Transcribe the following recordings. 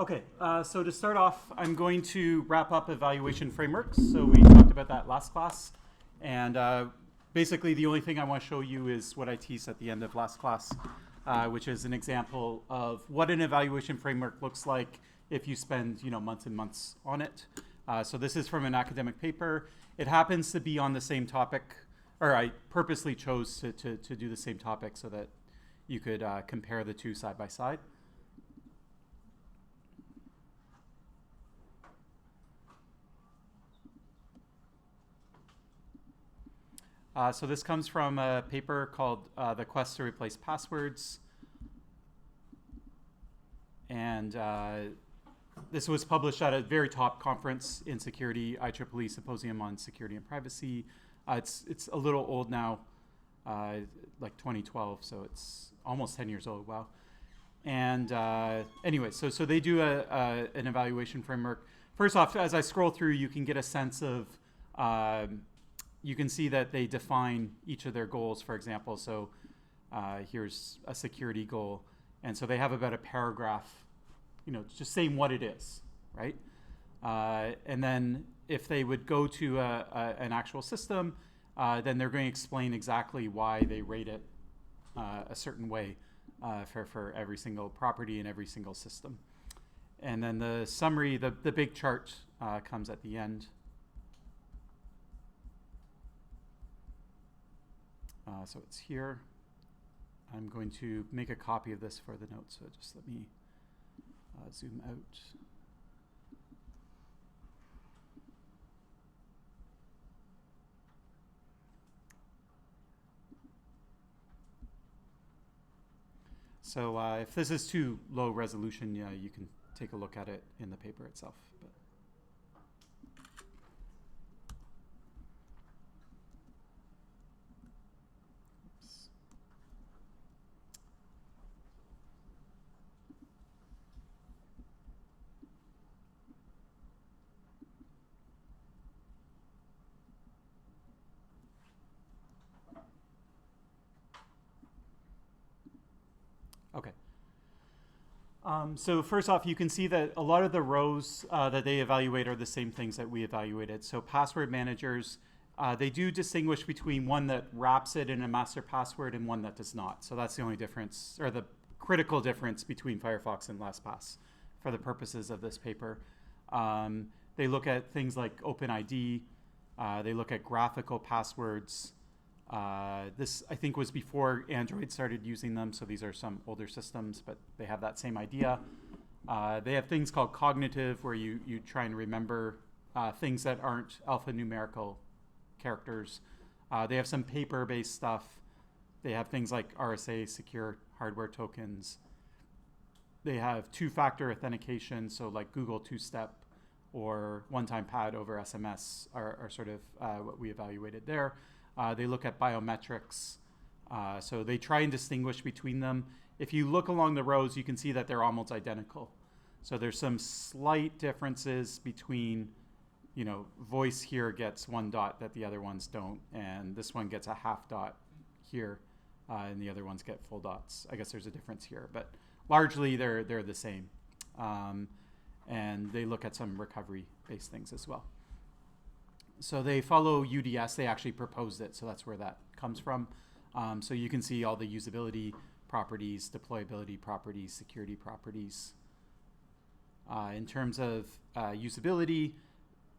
Okay, so to start off, I'm going to wrap up evaluation frameworks. So we talked about that last class. And basically, the only thing I want to show you is what I teased at the end of last class, which is an example of what an evaluation framework looks like if you spend months and months on it. So this is from an academic paper. It happens to be on the same topic, or I purposely chose to do the same topic so that you could compare the two side by side. So this comes from a paper called The Quest to Replace Passwords. And this was published at a very top conference in security, IEEE Symposium on Security and Privacy. It's a little old now, like 2012, so it's almost 10 years old, wow. And anyway, so they do an evaluation framework. First off, as I scroll through, you can get a sense of you can see that they define each of their goals, for example. So here's a security goal. And so they have about a paragraph, just saying what it is, right? And then if they would go to an actual system, then they're going to explain exactly why they rate it a certain way for every single property in every single system. And then the summary, the big chart comes at the end. So it's here. I'm going to make a copy of this for the notes, so just let me zoom out. So if this is too low resolution, you can take a look at it in the paper itself. But okay. So first off, you can see that a lot of the rows that they evaluate are the same things that we evaluated. So password managers, they do distinguish between one that wraps it in a master password and one that does not. So that's the only difference, or the critical difference between Firefox and LastPass for the purposes of this paper. They look at things like OpenID. They look at graphical passwords. This, I think, was before Android started using them, so these are some older systems, but they have that same idea. They have things called cognitive, where you try and remember things that aren't alphanumerical characters. They have some paper-based stuff. They have things like RSA, secure hardware tokens. They have two-factor authentication, so like Google two-step or one-time pad over SMS are sort of what we evaluated there. They look at biometrics. So they try and distinguish between them. If you look along the rows, you can see that they're almost identical. So there's some slight differences between, voice here gets one dot that the other ones don't, and this one gets a half dot here, and the other ones get full dots. I guess there's a difference here, but largely they're the same. And they look at some recovery-based things as well. So they follow UDS. They actually proposed it, so that's where that comes from. So you can see all the usability properties, deployability properties, security properties. In terms of usability,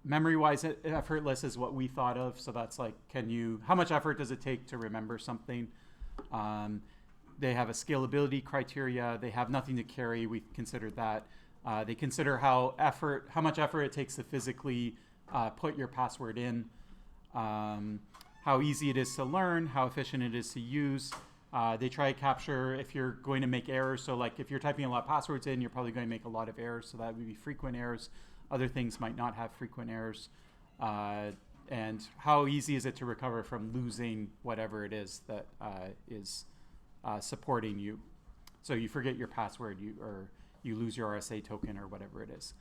memory-wise, effortless is what we thought of. So that's like, how much effort does it take to remember something? They have a scalability criteria. They have nothing to carry. We considered that. They consider how much effort it takes to physically put your password in, how easy it is to learn, how efficient it is to use. They try to capture if you're going to make errors. So like if you're typing a lot of passwords in, you're probably going to make a lot of errors. So that would be frequent errors. Other things might not have frequent errors. And how easy is it to recover from losing whatever it is that is supporting you. So you forget your password or you lose your RSA token or whatever it is.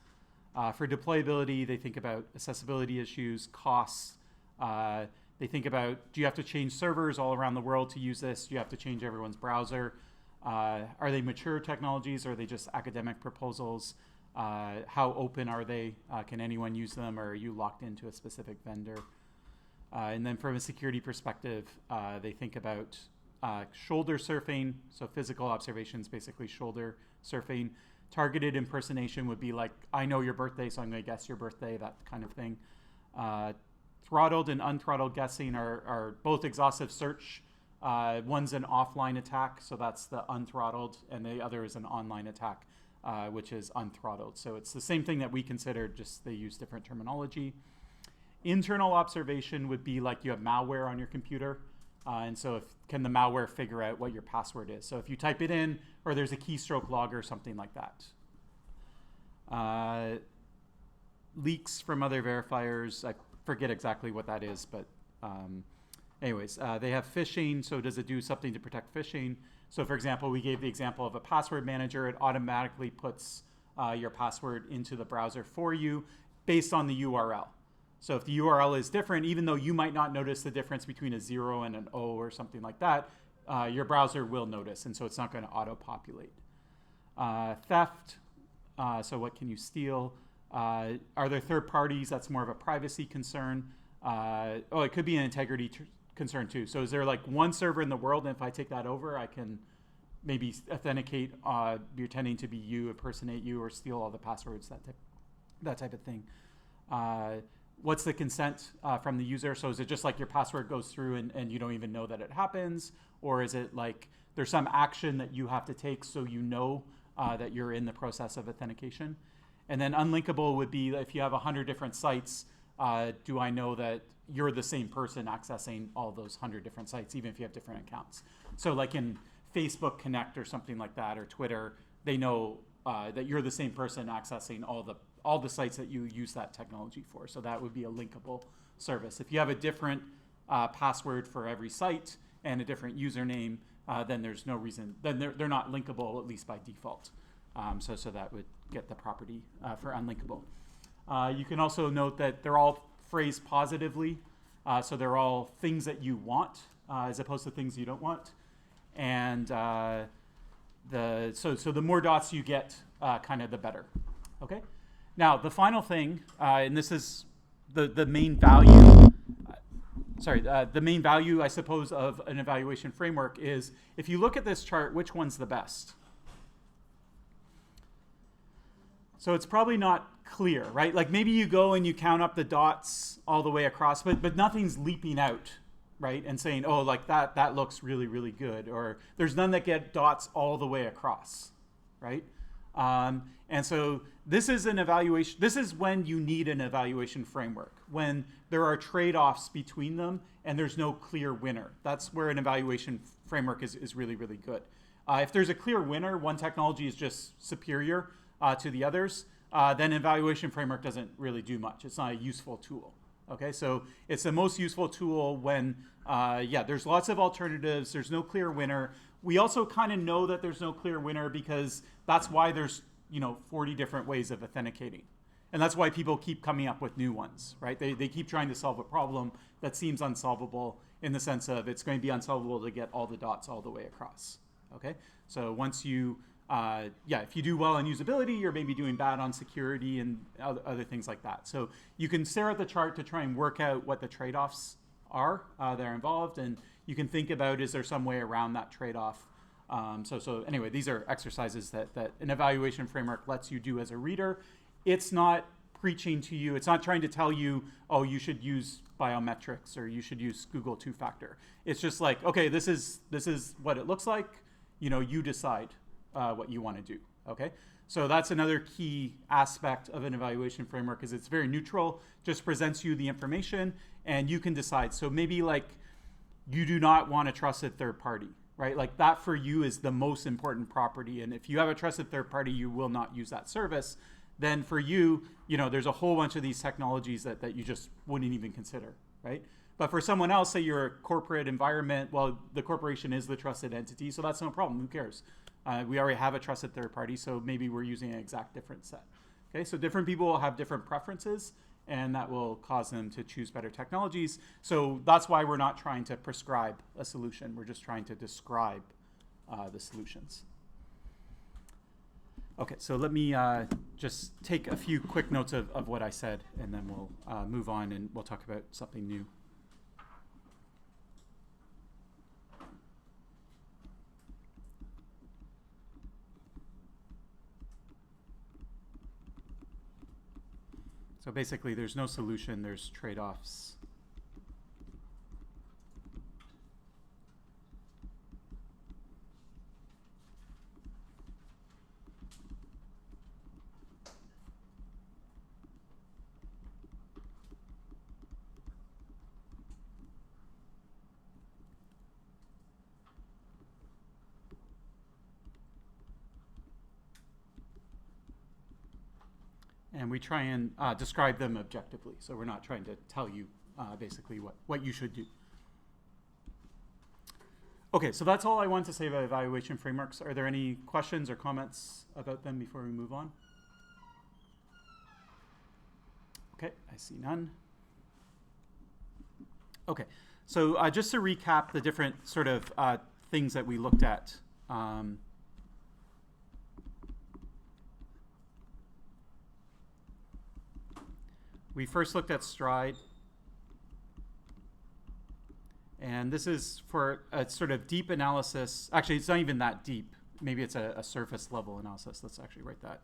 For deployability, they think about accessibility issues, costs. They think about, do you have to change servers all around the world to use this? Do you have to change everyone's browser? Are they mature technologies or are they just academic proposals? How open are they? Can anyone use them, or are you locked into a specific vendor? And then from a security perspective, they think about shoulder surfing, so physical observations, basically shoulder surfing. Targeted impersonation would be like, I know your birthday, so I'm going to guess your birthday, that kind of thing. Throttled and unthrottled guessing are both exhaustive search. One's an offline attack, so that's the unthrottled, and the other is an online attack, which is unthrottled. So it's the same thing that we considered, just they use different terminology. Internal observation would be like you have malware on your computer. And so can the malware figure out what your password is? So if you type it in, or there's a keystroke log or something like that. Leaks from other verifiers, I forget exactly what that is, but anyways, they have phishing. So does it do something to protect phishing? So for example, we gave the example of a password manager. It automatically puts your password into the browser for you based on the URL. So if the URL is different, even though you might not notice the difference between a 0 and an O or something like that, your browser will notice, and so it's not going to auto-populate. Theft, so what can you steal? Are there third parties? That's more of a privacy concern. It could be an integrity concern too. So is there like one server in the world, and if I take that over, I can maybe authenticate pretending to be you, impersonate you, or steal all the passwords, that type of thing. What's the consent from the user? So is it just like your password goes through and you don't even know that it happens? Or is it like there's some action that you have to take so you know that you're in the process of authentication? And then unlinkable would be if you have 100 different sites, do I know that you're the same person accessing all those 100 different sites, even if you have different accounts? So like in Facebook Connect or something like that, or Twitter, they know that you're the same person accessing all the sites that you use that technology for. So that would be a linkable service. If you have a different password for every site and a different username, then there's no reason, then they're not linkable, at least by default. So that would get the property for unlinkable. You can also note that they're all phrased positively. So they're all things that you want as opposed to things you don't want. And so the more dots you get, kind of the better. Okay. Now, the final thing, and this is the main value, the main value, I suppose, of an evaluation framework is if you look at this chart, which one's the best? So it's probably not clear, right? Like maybe you go and you count up the dots all the way across, but nothing's leaping out, right? And saying, oh, like that looks really, really good. Or there's none that get dots all the way across, right? And so this is an evaluation. This is when you need an evaluation framework, when there are trade-offs between them and there's no clear winner. That's where an evaluation framework is really, really good. If there's a clear winner, one technology is just superior to the others, then an evaluation framework doesn't really do much. It's not a useful tool. Okay, so it's the most useful tool when, there's lots of alternatives. There's no clear winner. We also kind of know that there's no clear winner because that's why there's 40 different ways of authenticating. And that's why people keep coming up with new ones, right? They keep trying to solve a problem that seems unsolvable in the sense of it's going to be unsolvable to get all the dots all the way across, okay? So once you, if you do well on usability, you're maybe doing bad on security and other things like that. So you can stare at the chart to try and work out what the trade-offs are that are involved, and you can think about, is there some way around that trade-off? So anyway, these are exercises that an evaluation framework lets you do as a reader. It's not preaching to you. It's not trying to tell you, oh, you should use biometrics or you should use Google two-factor. It's just like, okay, this is what it looks like. You decide what you want to do, okay? So that's another key aspect of an evaluation framework is it's very neutral, just presents you the information and you can decide. So maybe like you do not want a trusted third party, right? Like that for you is the most important property. And if you have a trusted third party, you will not use that service. Then for you, there's a whole bunch of these technologies that you just wouldn't even consider, right? But for someone else, say you're a corporate environment, well, the corporation is the trusted entity, so that's no problem. Who cares? We already have a trusted third party, so maybe we're using an exact different set. Okay, so different people will have different preferences, and that will cause them to choose better technologies. So that's why we're not trying to prescribe a solution. We're just trying to describe the solutions. Okay, so let me just take a few quick notes of what I said, and then we'll move on and we'll talk about something new. So basically, there's no solution, there's trade-offs. And we try and describe them objectively. So we're not trying to tell you basically what you should do. Okay, so that's all I want to say about evaluation frameworks. Are there any questions or comments about them before we move on? Okay, I see none. Okay, so just to recap the different sort of things that we looked at. We first looked at stride. And this is for a sort of deep analysis. Actually, it's not even that deep. Maybe it's a surface level analysis. Let's actually write that.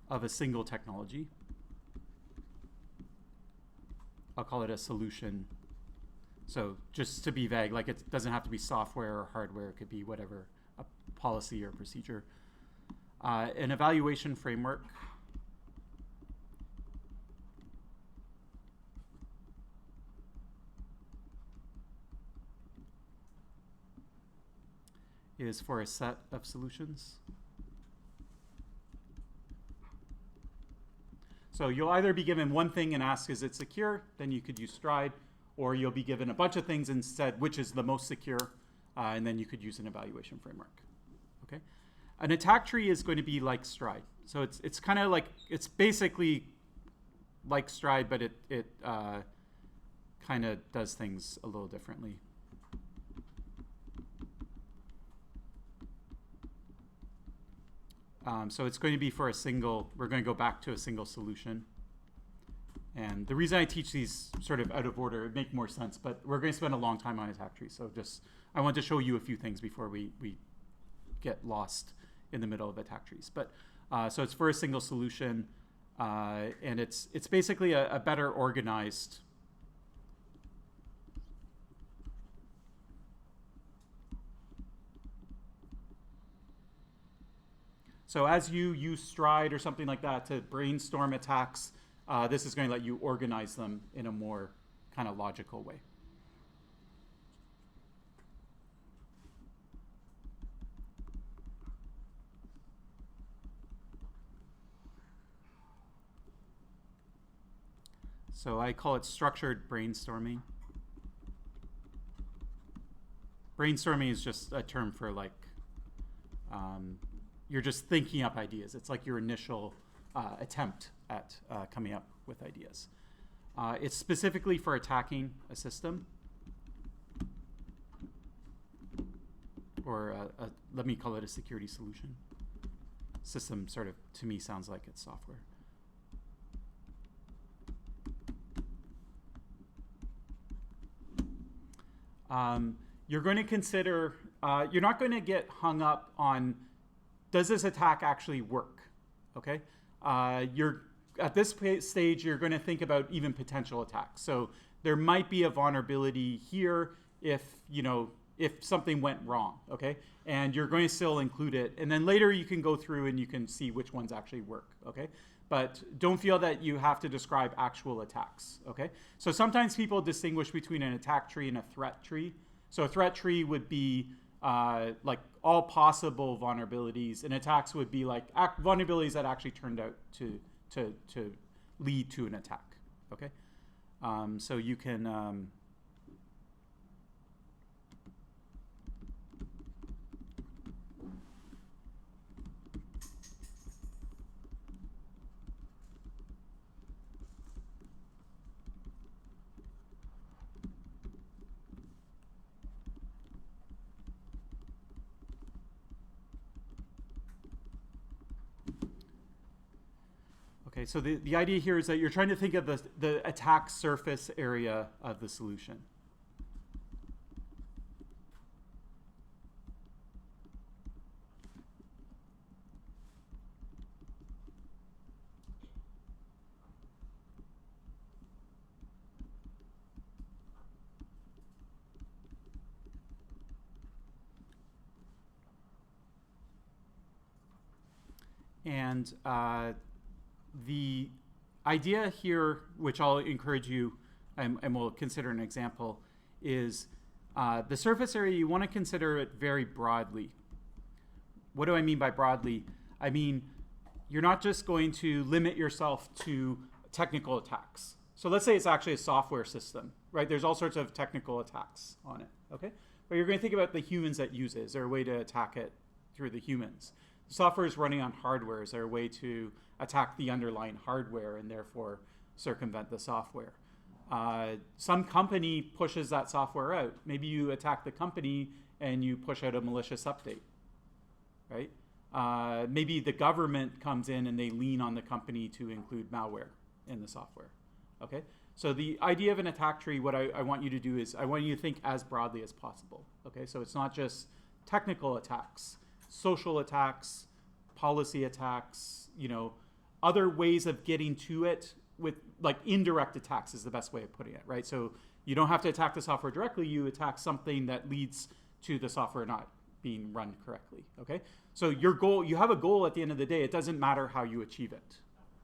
Of a single technology. I'll call it a solution. So just to be vague, like it doesn't have to be software or hardware. It could be whatever, a policy or procedure. An evaluation framework. Is for a set of solutions. So you'll either be given one thing and ask, is it secure? Then you could use stride. Or you'll be given a bunch of things and said, which is the most secure? And then you could use an evaluation framework. Okay. An attack tree is going to be like stride. So it's kind of like, it's basically like stride, but it kind of does things a little differently. So it's going to be for a single, we're going to go back to a single solution. And the reason I teach these sort of out of order, it makes more sense, but we're going to spend a long time on attack trees. So just, I want to show you a few things before we get lost in the middle of attack trees. But so it's for a single solution, and it's basically a better organized So as you use stride or something like that to brainstorm attacks, this is going to let you organize them in a more kind of logical way. So I call it structured brainstorming. Brainstorming is just a term for like, you're just thinking up ideas. It's like your initial attempt at coming up with ideas. It's specifically for attacking a system. Or let me call it a security solution. System sort of, to me, sounds like it's software. You're going to consider, you're not going to get hung up on, does this attack actually work? Okay? At this stage, you're going to think about even potential attacks. So there might be a vulnerability here if something went wrong, okay? And you're going to still include it. And then later you can go through and you can see which ones actually work, okay? But don't feel that you have to describe actual attacks, okay? So sometimes people distinguish between an attack tree and a threat tree. So a threat tree would be like all possible vulnerabilities, and attacks would be like vulnerabilities that actually turned out to lead to an attack, okay? So you can... Okay, so the idea here is that you're trying to think of the attack surface area of the solution. And the idea here, which I'll encourage you, and we'll consider an example, is the surface area, you want to consider it very broadly. What do I mean by broadly? I mean, you're not just going to limit yourself to technical attacks. So let's say it's actually a software system, right? There's all sorts of technical attacks on it, okay? But you're going to think about the humans that use it. Is there a way to attack it through the humans? Software is running on hardware. Is there a way to attack the underlying hardware and therefore circumvent the software? Some company pushes that software out. Maybe you attack the company and you push out a malicious update, right? Maybe the government comes in and they lean on the company to include malware in the software, okay? So the idea of an attack tree, what I want you to do is I want you to think as broadly as possible, okay? So it's not just technical attacks, social attacks, policy attacks, you know, other ways of getting to it with, like, indirect attacks is the best way of putting it, right? So you don't have to attack the software directly, you attack something that leads to the software not being run correctly, okay? So your goal, you have a goal at the end of the day, it doesn't matter how you achieve it,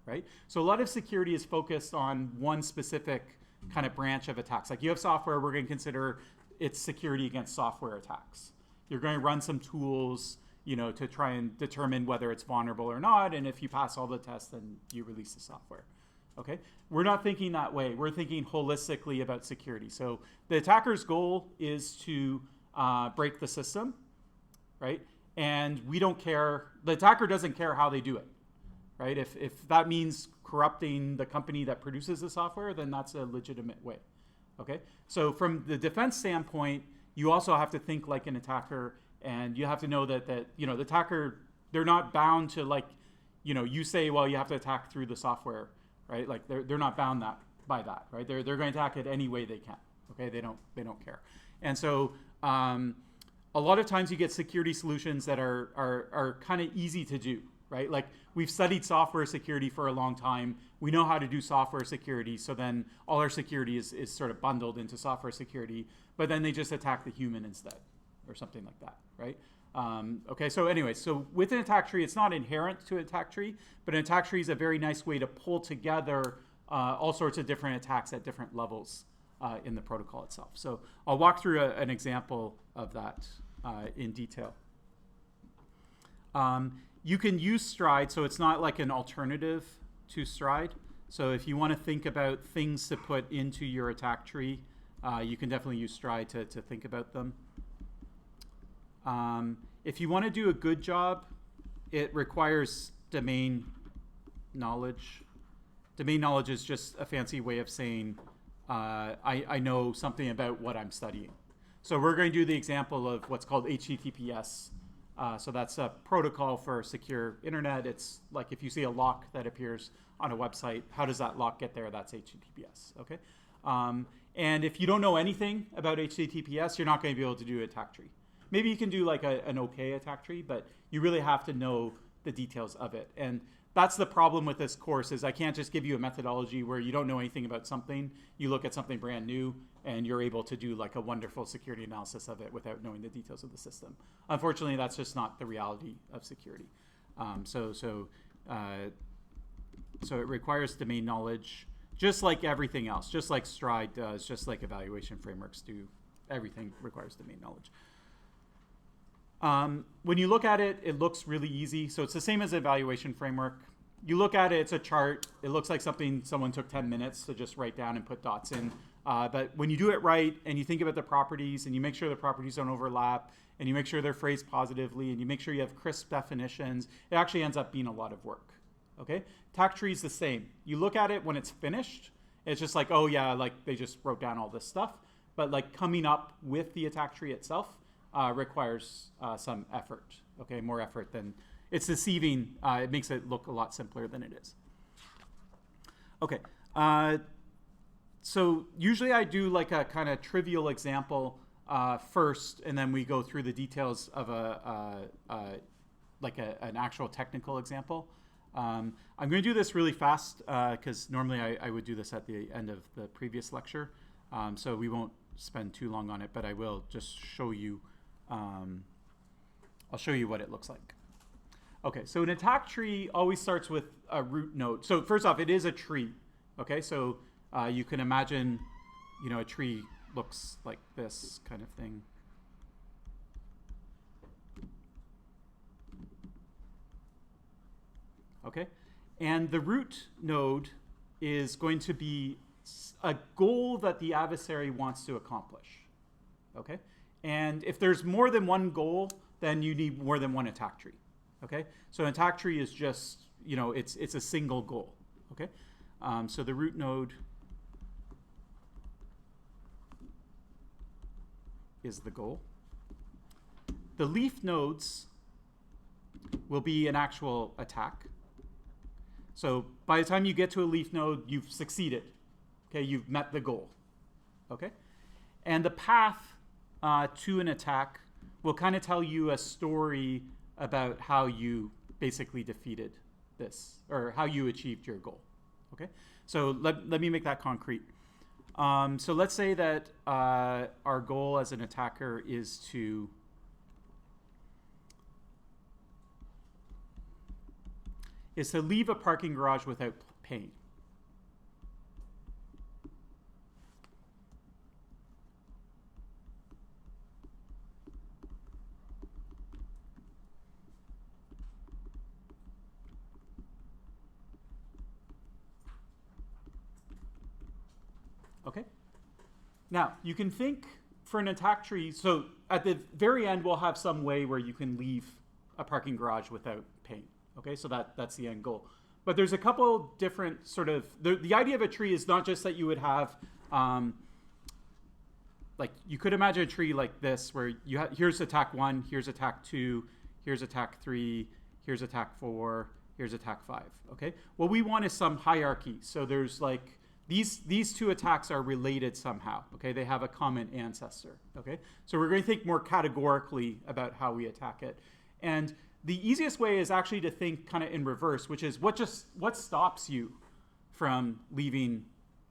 right? So a lot of security is focused on one specific kind of branch of attacks. Like you have software, we're going to consider its security against software attacks. You're going to run some tools, you know, to try and determine whether it's vulnerable or not, and if you pass all the tests, then you release the software, okay? We're not thinking that way. We're thinking holistically about security. So the attacker's goal is to break the system, right? And we don't care, the attacker doesn't care how they do it, right? If that means corrupting the company that produces the software, then that's a legitimate way, okay? So from the defense standpoint, you also have to think like an attacker. And you have to know that you know, the attacker, they're not bound to, like, you know, you say, well, you have to attack through the software, right? Like they're not bound by that, right? They're going to attack it any way they can, okay? They don't care. And so a lot of times you get security solutions that are kind of easy to do, right? Like we've studied software security for a long time. We know how to do software security. So then all our security is sort of bundled into software security, but then they just attack the human instead, or something like that, right? Okay, so anyway, so with an attack tree, it's not inherent to an attack tree, but an attack tree is a very nice way to pull together all sorts of different attacks at different levels in the protocol itself. So I'll walk through an example of that in detail. You can use Stride, so it's not like an alternative to Stride. So if you want to think about things to put into your attack tree, you can definitely use Stride to think about them. If you want to do a good job, it requires domain knowledge. Domain knowledge is just a fancy way of saying I know something about what I'm studying. So we're going to do the example of what's called HTTPS. So that's a protocol for secure internet. It's like if you see a lock that appears on a website, how does that lock get there? That's HTTPS, okay? And if you don't know anything about HTTPS, you're not going to be able to do an attack tree. Maybe you can do like an okay attack tree, but you really have to know the details of it. And that's the problem with this course is I can't just give you a methodology where you don't know anything about something. You look at something brand new and you're able to do like a wonderful security analysis of it without knowing the details of the system. Unfortunately, that's just not the reality of security. So it requires domain knowledge, just like everything else, just like Stride does, just like evaluation frameworks do. Everything requires domain knowledge. When you look at it, it looks really easy. So it's the same as an evaluation framework. You look at it, it's a chart. It looks like something someone took 10 minutes to just write down and put dots in. But when you do it right and you think about the properties and you make sure the properties don't overlap and you make sure they're phrased positively and you make sure you have crisp definitions, it actually ends up being a lot of work. Okay? Attack tree is the same. You look at it when it's finished, it's just like, oh yeah, like they just wrote down all this stuff. But like coming up with the attack tree itself requires some effort, okay, more effort than, it's deceiving. It makes it look a lot simpler than it is. Okay. So usually I do like a kind of trivial example first, and then we go through the details of an actual technical example. I'm going to do this really fast because normally I would do this at the end of the previous lecture. So we won't spend too long on it, but I will just show you. I'll show you what it looks like. Okay, so an attack tree always starts with a root node. So first off, it is a tree. Okay, so you can imagine, a tree looks like this kind of thing. Okay, and the root node is going to be a goal that the adversary wants to accomplish. Okay, and if there's more than one goal, then you need more than one attack tree. Okay, so an attack tree is just, it's a single goal. Okay, so the root node is the goal. The leaf nodes will be an actual attack. So by the time you get to a leaf node, you've succeeded. Okay, you've met the goal. Okay, and the path to an attack will kind of tell you a story about how you basically defeated this, or how you achieved your goal. Okay, so let me make that concrete. So let's say that our goal as an attacker is to leave a parking garage without paying. Okay. Now, you can think for an attack tree, so at the very end, we'll have some way where you can leave a parking garage without paying. Okay, so that's the end goal. But there's a couple different sort of, the idea of a tree is not just that you would have, like you could imagine a tree like this where you have, here's attack 1, here's attack 2, here's attack 3, here's attack 4, here's attack 5. Okay, what we want is some hierarchy. So there's like, these two attacks are related somehow. Okay, they have a common ancestor. Okay, so we're going to think more categorically about how we attack it. And the easiest way is actually to think kind of in reverse, which is what stops you from leaving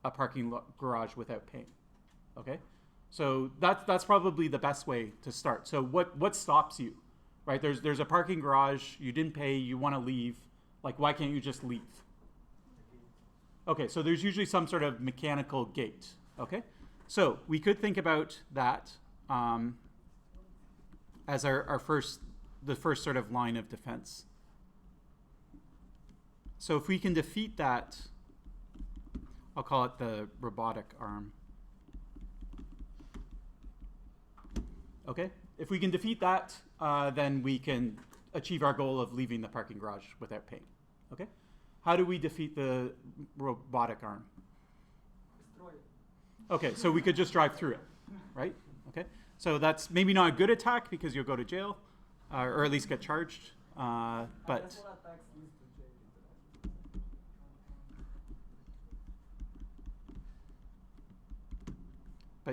a parking garage without paying. Okay, so that's probably the best way to start. So what stops you, right? There's a parking garage, you didn't pay, you want to leave. Like, why can't you just leave? Okay, so there's usually some sort of mechanical gate. Okay, so we could think about that as the first sort of line of defense. So if we can defeat that, I'll call it the robotic arm. Okay, if we can defeat that, then we can achieve our goal of leaving the parking garage without paying. Okay, how do we defeat the robotic arm? Destroy it. Okay, so we could just drive through it, right? Okay, so that's maybe not a good attack because you'll go to jail. Or at least get charged, but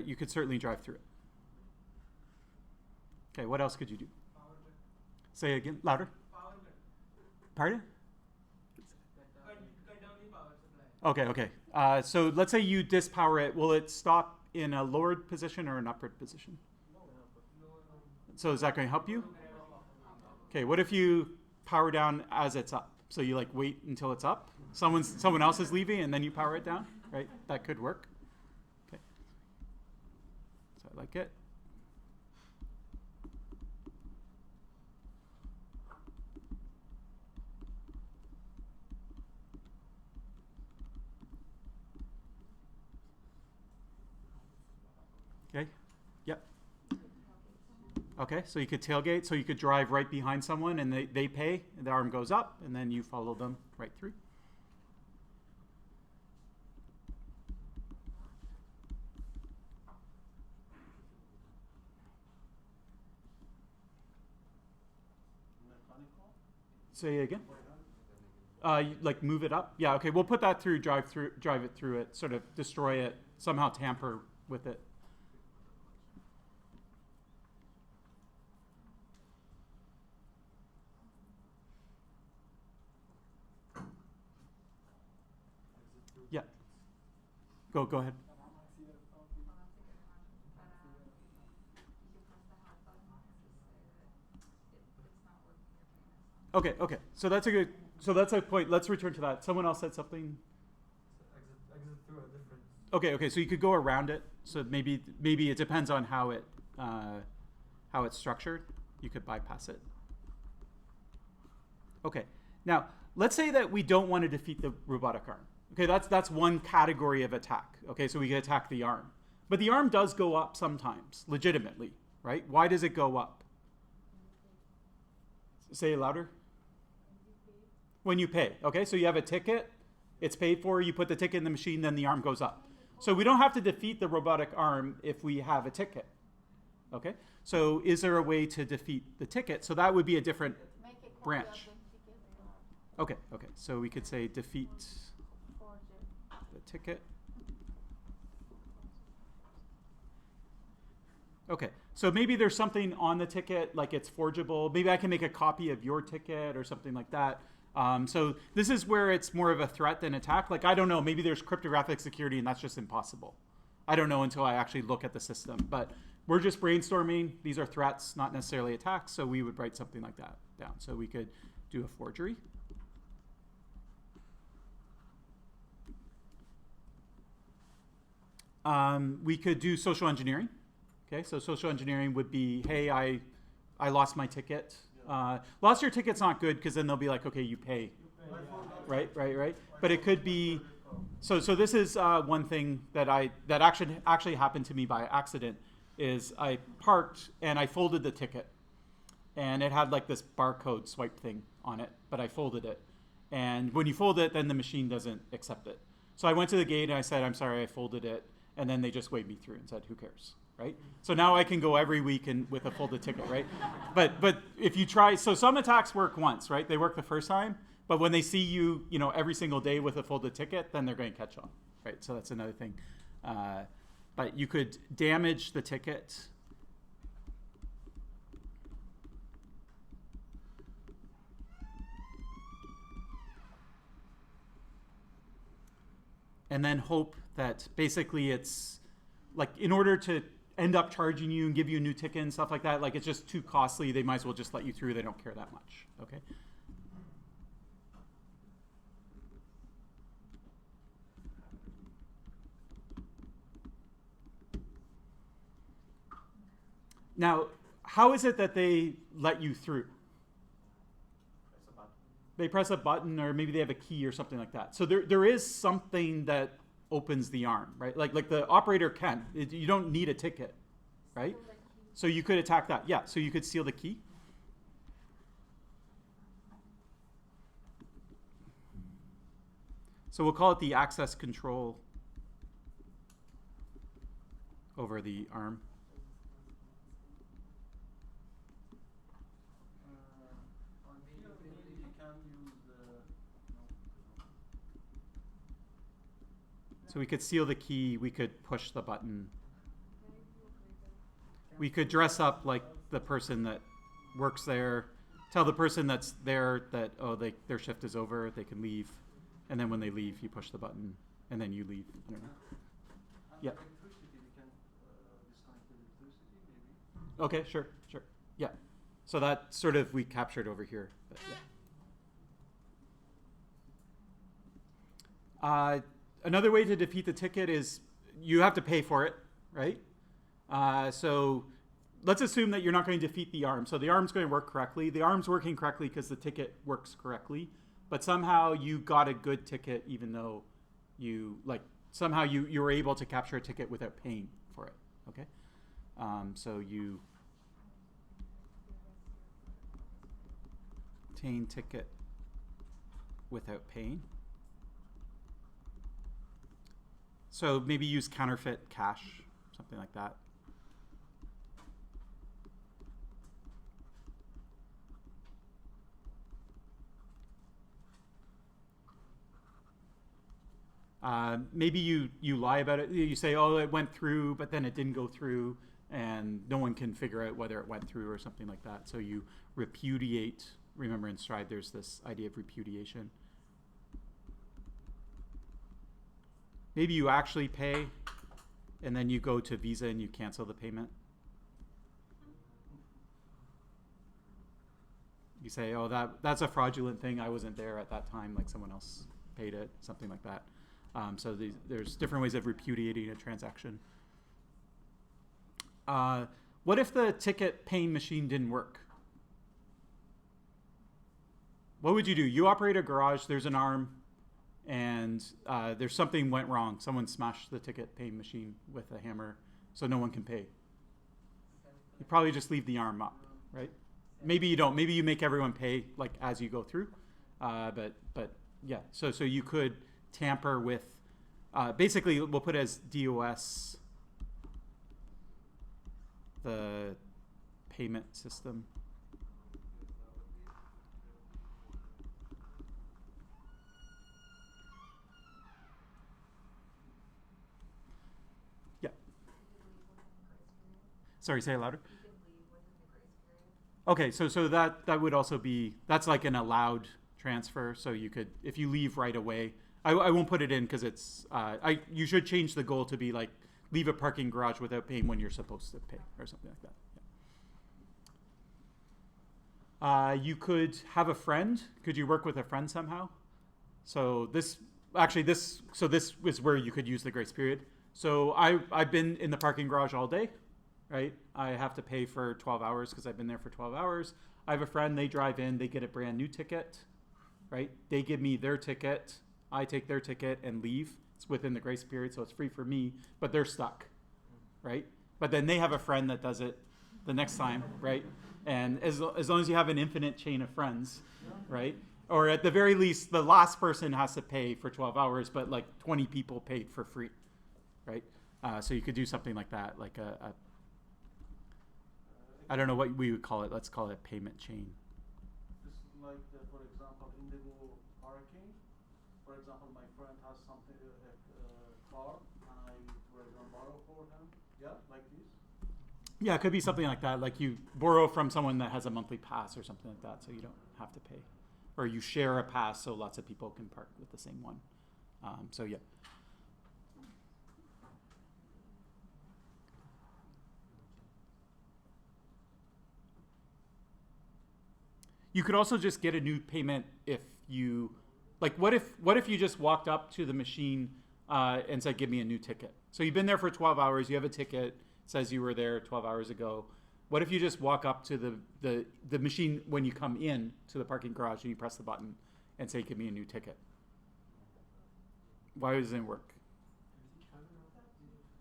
you could certainly drive through it. Okay, what else could you do? Say it again, louder. Pardon? Okay. So let's say you dispower it. Will it stop in a lowered position or an upward position? So is that going to help you? Okay, what if you power down as it's up? So you like wait until it's up. Someone else is leaving and then you power it down, right? That could work. Okay. So I like it. Okay. Yep. Okay, so you could tailgate, so you could drive right behind someone and they pay, and the arm goes up, and then you follow them right through. Say it again. Like move it up? Yeah, okay, we'll put that through, drive it through it, sort of destroy it, somehow tamper with it. Yeah. Go ahead. Okay, okay. So that's a point. Let's return to that. Someone else said something. Exit through a different. Okay. So you could go around it. So maybe it depends on how it's structured. You could bypass it. Okay. Now let's say that we don't want to defeat the robotic arm. Okay, that's one category of attack. Okay, so we can attack the arm, but the arm does go up sometimes, legitimately, right? Why does it go up? Say it louder. When you pay. Okay, so you have a ticket, it's paid for, you put the ticket in the machine, then the arm goes up. So we don't have to defeat the robotic arm if we have a ticket. Okay, so is there a way to defeat the ticket? So that would be a different branch. Okay, so we could say defeat the ticket. Okay, so maybe there's something on the ticket, like it's forgeable. Maybe I can make a copy of your ticket or something like that. So this is where it's more of a threat than attack. Like, I don't know, maybe there's cryptographic security and that's just impossible. I don't know until I actually look at the system. But we're just brainstorming. These are threats, not necessarily attacks. So we would write something like that down. So we could do a forgery. We could do social engineering. Okay, so social engineering would be, hey, I lost my ticket. Lost your ticket's not good because then they'll be like, okay, you pay. Right. But it could be, so this is one thing that actually happened to me by accident, is I parked and I folded the ticket. And it had like this barcode swipe thing on it, but I folded it. And when you fold it, then the machine doesn't accept it. So I went to the gate and I said, I'm sorry, I folded it. And then they just waved me through and said, who cares, right? So now I can go every week with a folded ticket, right? But if you try, so some attacks work once, right? They work the first time, but when they see you, every single day with a folded ticket, then they're going to catch on, right? So that's another thing. But you could damage the ticket. And then hope that basically it's like, in order to end up charging you and give you a new ticket and stuff like that, like it's just too costly. They might as well just let you through. They don't care that much. Okay. Now, how is it that they let you through? They press a button, or maybe they have a key or something like that. So there is something that opens the arm, right? Like the operator can. You don't need a ticket, right? So you could attack that. Yeah, so you could steal the key. So we'll call it the access control over the arm. So we could seal the key, we could push the button. We could dress up like the person that works there, tell the person that's there that, oh, their shift is over, they can leave. And then when they leave, you push the button, and then you leave. I don't know. Yeah. Okay, sure. Yeah. So that sort of we captured over here. But yeah. Another way to defeat the ticket is you have to pay for it, right? So let's assume that you're not going to defeat the arm. So the arm's going to work correctly. The arm's working correctly because the ticket works correctly. But somehow you got a good ticket even though somehow you were able to capture a ticket without paying for it, okay? So you obtain ticket without paying. So maybe use counterfeit cash, something like that. Maybe you lie about it. You say, oh, it went through, but then it didn't go through, and no one can figure out whether it went through or something like that. So you repudiate. Remember in Stride, there's this idea of repudiation. Maybe you actually pay, and then you go to Visa and you cancel the payment. You say, oh, that's a fraudulent thing. I wasn't there at that time, like someone else paid it, something like that. So there's different ways of repudiating a transaction. What if the ticket paying machine didn't work? What would you do? You operate a garage, there's an arm, and there's something went wrong. Someone smashed the ticket paying machine with a hammer, so no one can pay. You probably just leave the arm up, right? Maybe you don't. Maybe you make everyone pay like as you go through. But yeah, so you could tamper with, basically we'll put as DOS the payment system. Yeah. Sorry, say it louder. Okay, so that would also be, that's like an allowed transfer. So you could, if you leave right away, I won't put it in because it's, you should change the goal to be like, leave a parking garage without paying when you're supposed to pay or something like that. Yeah. You could have a friend. Could you work with a friend somehow? So this is where you could use the grace period. So I've been in the parking garage all day. Right? I have to pay for 12 hours because I've been there for 12 hours. I have a friend, they drive in, they get a brand new ticket, right? They give me their ticket. I take their ticket and leave. It's within the grace period, so it's free for me, but they're stuck, right? But then they have a friend that does it the next time, right? And as long as you have an infinite chain of friends, right? Or at the very least, the last person has to pay for 12 hours, but like 20 people paid for free, right? So you could do something like that, like I don't know what we would call it. Let's call it a payment chain. Just like, for example, Indigo parking. For example, my friend has something, a car, and I were going to borrow for him. Yeah, like this. Yeah, it could be something like that. Like you borrow from someone that has a monthly pass or something like that, so you don't have to pay. Or you share a pass so lots of people can park with the same one. So yeah. You could also just get a new payment if you, like, what if you just walked up to the machine and said, give me a new ticket? So you've been there for 12 hours, you have a ticket, says you were there 12 hours ago. What if you just walk up to the machine when you come in to the parking garage and you press the button and say, give me a new ticket? Why doesn't it work?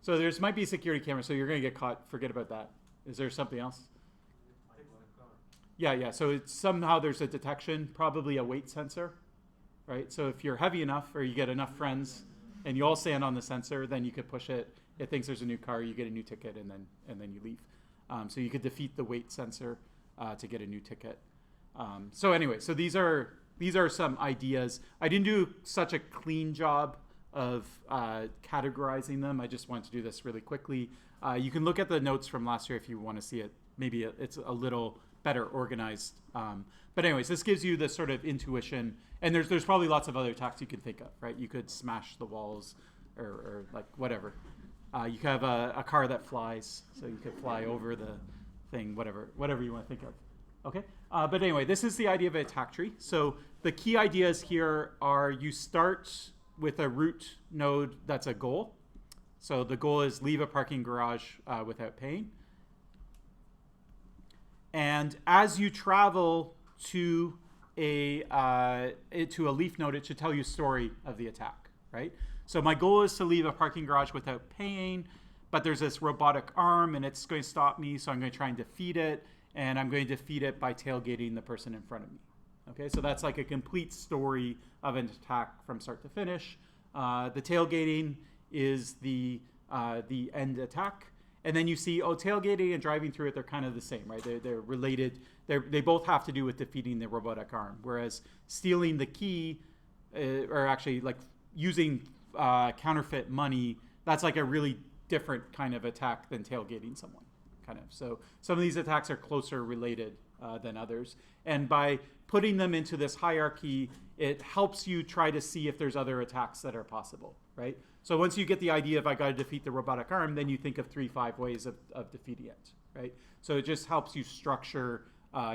So there might be a security camera, so you're going to get caught. Forget about that. Is there something else? Yeah. So it's somehow there's a detection, probably a weight sensor, right? So if you're heavy enough or you get enough friends and you all stand on the sensor, then you could push it. It thinks there's a new car, you get a new ticket, and then you leave. So you could defeat the weight sensor to get a new ticket. So anyway, so these are some ideas. I didn't do such a clean job of categorizing them. I just wanted to do this really quickly. You can look at the notes from last year if you want to see it. Maybe it's a little better organized. But anyways, this gives you the sort of intuition. And there's probably lots of other attacks you can think of, right? You could smash the walls or like whatever. You could have a car that flies, so you could fly over the thing, whatever you want to think of. Okay? But anyway, this is the idea of an attack tree. So the key ideas here are you start with a root node that's a goal. So the goal is leave a parking garage without paying. And as you travel to a leaf node, it should tell you a story of the attack, right? So my goal is to leave a parking garage without paying, but there's this robotic arm and it's going to stop me, so I'm going to try and defeat it, and I'm going to defeat it by tailgating the person in front of me. Okay, so that's like a complete story of an attack from start to finish. The tailgating is the end attack. And then you see, tailgating and driving through it, they're kind of the same, right? They're related. They both have to do with defeating the robotic arm. Whereas stealing the key, or actually like using counterfeit money, that's like a really different kind of attack than tailgating someone, kind of. So some of these attacks are closer related than others. And by putting them into this hierarchy, it helps you try to see if there's other attacks that are possible, right? So once you get the idea of I got to defeat the robotic arm, then you think of 3-5 ways of defeating it, right? So it just helps you structure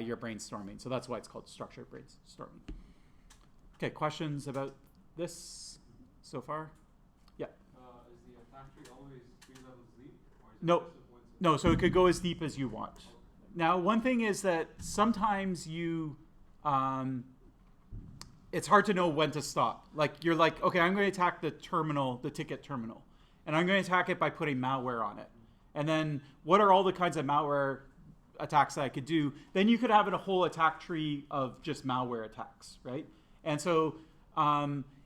your brainstorming. So that's why it's called structured brainstorming. Okay, questions about this so far? Yeah. Is the attack tree always 3 levels deep? Or is it No, just at once? no. So it could go as deep as you want. Now, one thing is that sometimes you, it's hard to know when to stop. Like you're like, okay, I'm going to attack the terminal, the ticket terminal, and I'm going to attack it by putting malware on it. And then what are all the kinds of malware attacks that I could do? Then you could have a whole attack tree of just malware attacks, right? And so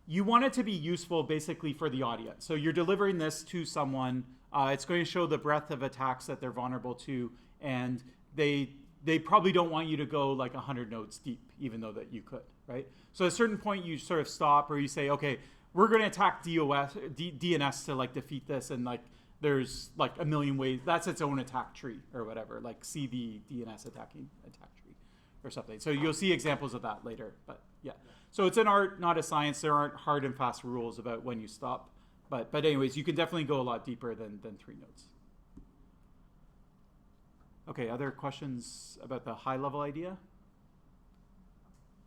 you want it to be useful basically for the audience. So you're delivering this to someone. It's going to show the breadth of attacks that they're vulnerable to, and they probably don't want you to go like 100 nodes deep, even though that you could, right? So at a certain point, you sort of stop, or you say, okay, we're going to attack DNS to like defeat this, and like there's like a million ways. That's its own attack tree or whatever, like CV DNS attacking attack tree or something. So you'll see examples of that later, but yeah. So it's an art, not a science. There aren't hard and fast rules about when you stop, but anyways, you can definitely go a lot deeper than 3 nodes. Okay, other questions about the high-level idea?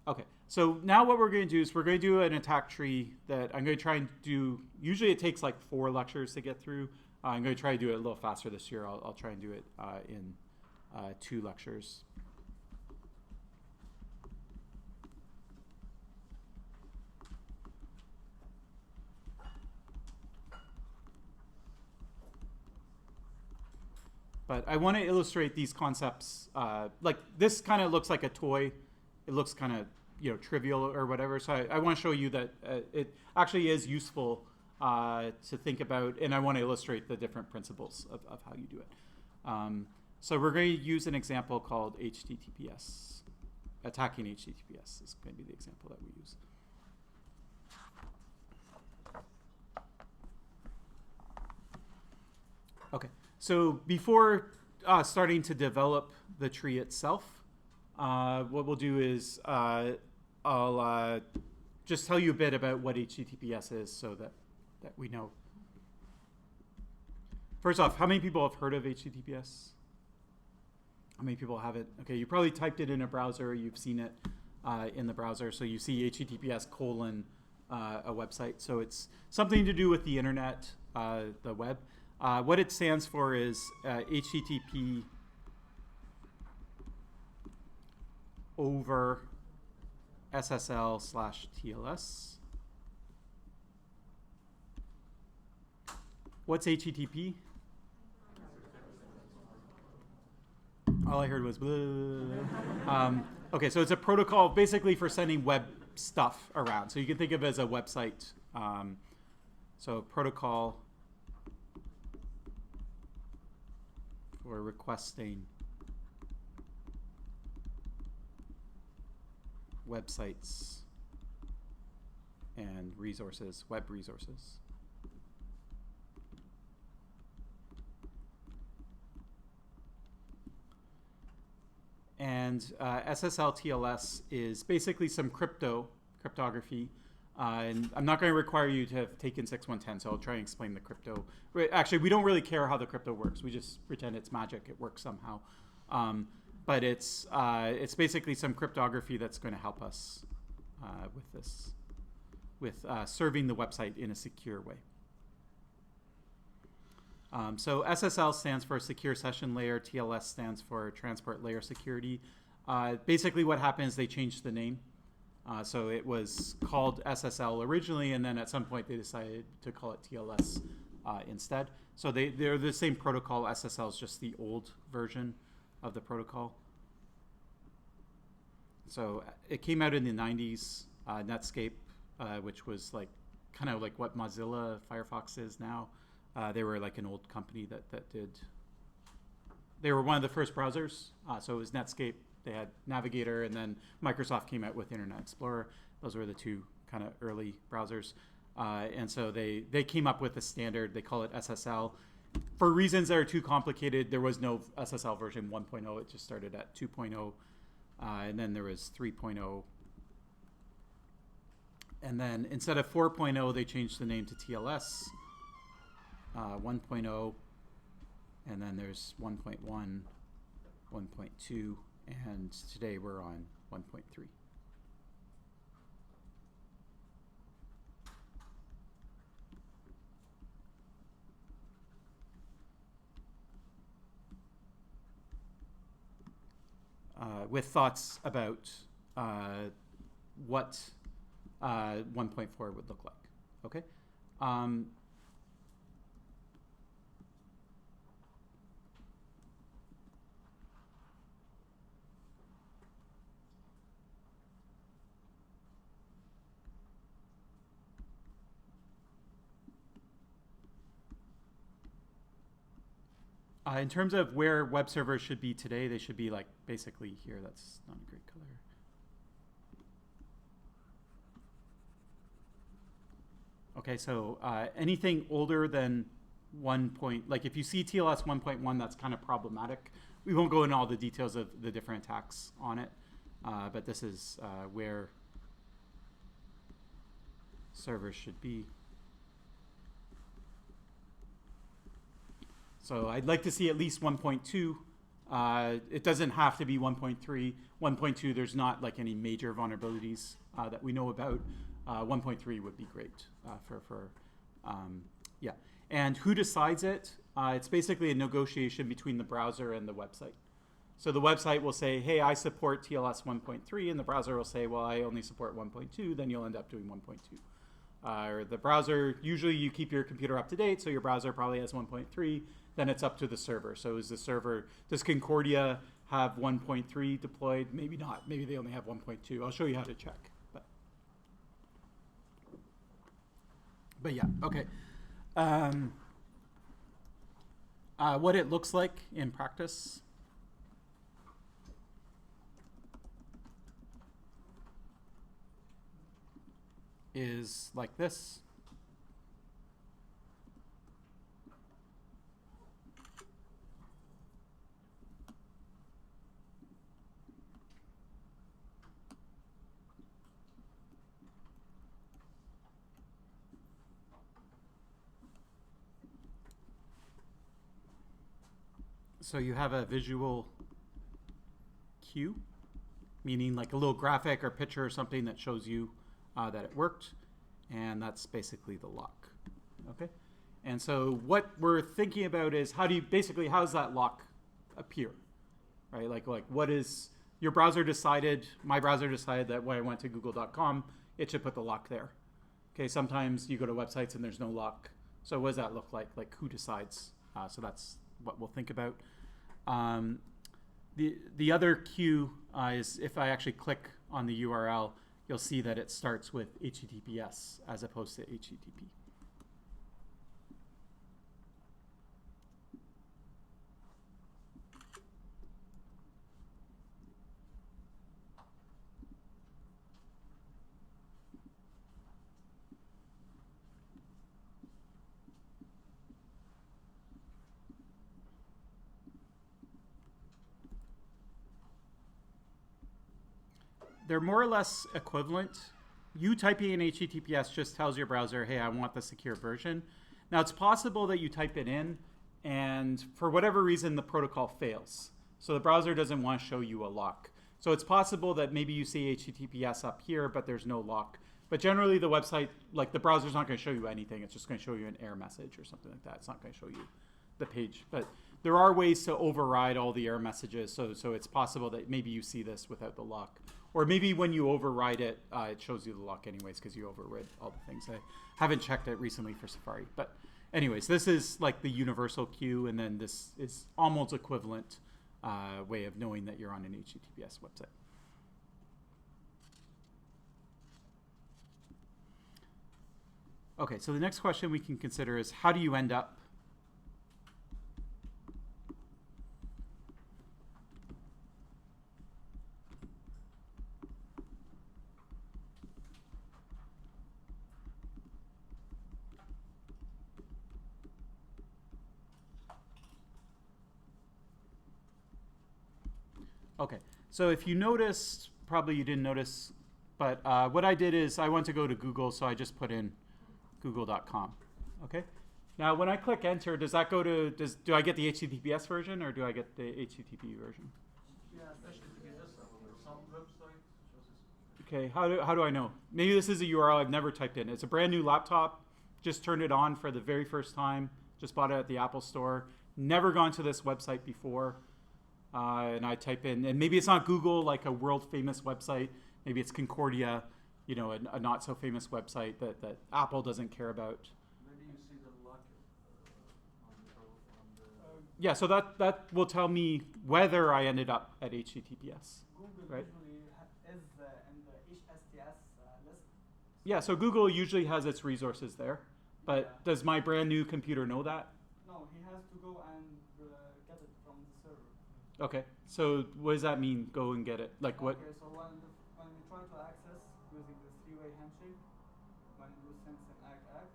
Okay, so now what we're going to do is we're going to do an attack tree that I'm going to try and do. Usually it takes like 4 lectures to get through. I'm going to try to do it a little faster this year. I'll try and do it in 2 lectures. But I want to illustrate these concepts. Like this kind of looks like a toy. It looks kind of trivial or whatever. So I want to show you that it actually is useful to think about, and I want to illustrate the different principles of how you do it. So we're going to use an example called HTTPS. Attacking HTTPS is going to be the example that we use. Okay. So before starting to develop the tree itself, what we'll do is I'll just tell you a bit about what HTTPS is so that we know. First off, how many people have heard of HTTPS? How many people haven't? Okay, you probably typed it in a browser. You've seen it in the browser. So you see HTTPS : a website. So it's something to do with the internet, the web. What it stands for is HTTP over SSL/TLS. What's HTTP? All I heard was blah. Okay, so it's a protocol basically for sending web stuff around. So you can think of it as a website. So protocol for requesting websites and resources, web resources. And SSL TLS is basically some cryptography. And I'm not going to require you to have taken 6110, so I'll try and explain the crypto. Actually, we don't really care how the crypto works. We just pretend it's magic. It works somehow. But it's basically some cryptography that's going to help us with this, with serving the website in a secure way. So SSL stands for Secure Session Layer. TLS stands for Transport Layer Security. Basically what happened is they changed the name. So it was called SSL originally, and then at some point they decided to call it TLS instead. So they're the same protocol. SSL is just the old version of the protocol. So it came out in the 90s. Netscape, which was like kind of like what Mozilla Firefox is now. They were like an old company that did. They were one of the first browsers. So it was Netscape. They had Navigator, and then Microsoft came out with Internet Explorer. Those were the 2 kind of early browsers. And so they came up with a standard. They call it SSL. For reasons that are too complicated, there was no SSL version 1.0. It just started at 2.0. And then there was 3.0. And then instead of 4.0, they changed the name to TLS 1.0. And then there's 1.1, 1.2, and today we're on 1.3. With thoughts about what 1.4 would look like. Okay. In terms of where web servers should be today, they should be like basically here. That's not a great color. Okay, so anything older than 1 point, like if you see TLS 1.1, that's kind of problematic. We won't go into all the details of the different attacks on it, but this is where servers should be. So I'd like to see at least 1.2. It doesn't have to be 1.3. 1.2, there's not like any major vulnerabilities that we know about. 1.3 would be great yeah. And who decides it? It's basically a negotiation between the browser and the website. So the website will say, hey, I support TLS 1.3, and the browser will say, well, I only support 1.2, then you'll end up doing 1.2. Or the browser, usually you keep your computer up to date, so your browser probably has 1.3, then it's up to the server. So is the server, does Concordia have 1.3 deployed? Maybe not, maybe they only have 1.2. I'll show you how to check. But yeah, okay. What it looks like in practice. Is like this. So you have a visual cue, meaning like a little graphic or picture or something that shows you that it worked, and that's basically the lock. Okay, and so what we're thinking about is how does that lock appear, right? Like what is your browser decided? My browser decided that when I went to google.com, it should put the lock there. Okay, sometimes you go to websites and there's no lock. So what does that look like? Like who decides? So that's what we'll think about. The other cue is if I actually click on the URL, you'll see that it starts with HTTPS as opposed to HTTP. They're more or less equivalent. You typing in HTTPS just tells your browser, hey, I want the secure version. Now, it's possible that you type it in, and for whatever reason, the protocol fails. So the browser doesn't want to show you a lock. So it's possible that maybe you see HTTPS up here, but there's no lock. But generally, the website, like the browser's not going to show you anything. It's just going to show you an error message or something like that. It's not going to show you the page. But there are ways to override all the error messages. So it's possible that maybe you see this without the lock. Or maybe when you override it, it shows you the lock anyways because you overrid all the things. I haven't checked it recently for Safari. But anyways, this is like the universal queue, and then this is almost equivalent way of knowing that you're on an HTTPS website. Okay, so the next question we can consider is how do you end up Okay, so if you noticed, probably you didn't notice, but what I did is I want to go to Google, so I just put in google.com. Okay. Now, when I click enter, does that go to, do I get the HTTPS version or do I get the HTTP version? Yeah, HTTPS, some websites. Okay, how do I know? Maybe this is a URL I've never typed in. It's a brand new laptop, just turned it on for the very first time, just bought it at the Apple store, never gone to this website before, and I type in, and maybe it's not Google, like a world famous website, maybe it's Concordia, you know, a not so famous website that Apple doesn't care about. Maybe you see the lock on the Yeah, so that will tell me whether I ended up at HTTPS. Google Right. usually is in the HSTS list. Yeah, so Google usually has its resources there, but Yeah. does my brand new computer know that? No, he has to go and get it from the server. Okay, so what does that mean, go and get it? Like what? Okay, so when we try to access using this three-way handshake, when you send an ACK,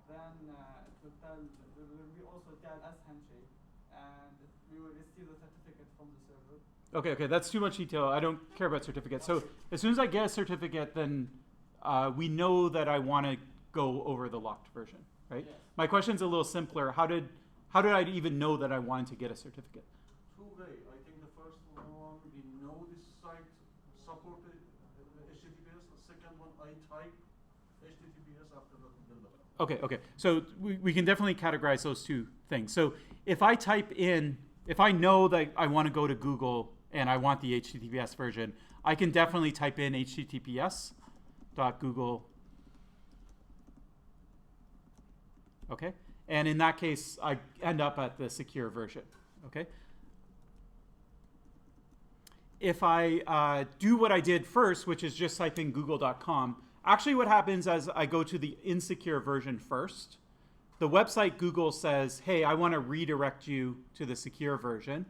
then it will tell, there will be also TLS handshake, and we will receive the certificate from the server. Okay, that's too much detail. I don't care about certificates. So as soon as I get a certificate, then we know that I want to go over the locked version, right? Yes. My question's a little simpler. How did I even know that I wanted to get a certificate? two way. I think the first one, we know this site supported HTTPS. The second one, I type HTTPS after the level. Okay. So we can definitely categorize those two things. So if I type in, if I know that I want to go to Google and I want the HTTPS version, I can definitely type in https.google. Okay. And in that case, I end up at the secure version. Okay. If I do what I did first, which is just type in google.com, actually what happens is I go to the insecure version first. The website Google says, hey, I want to redirect you to the secure version.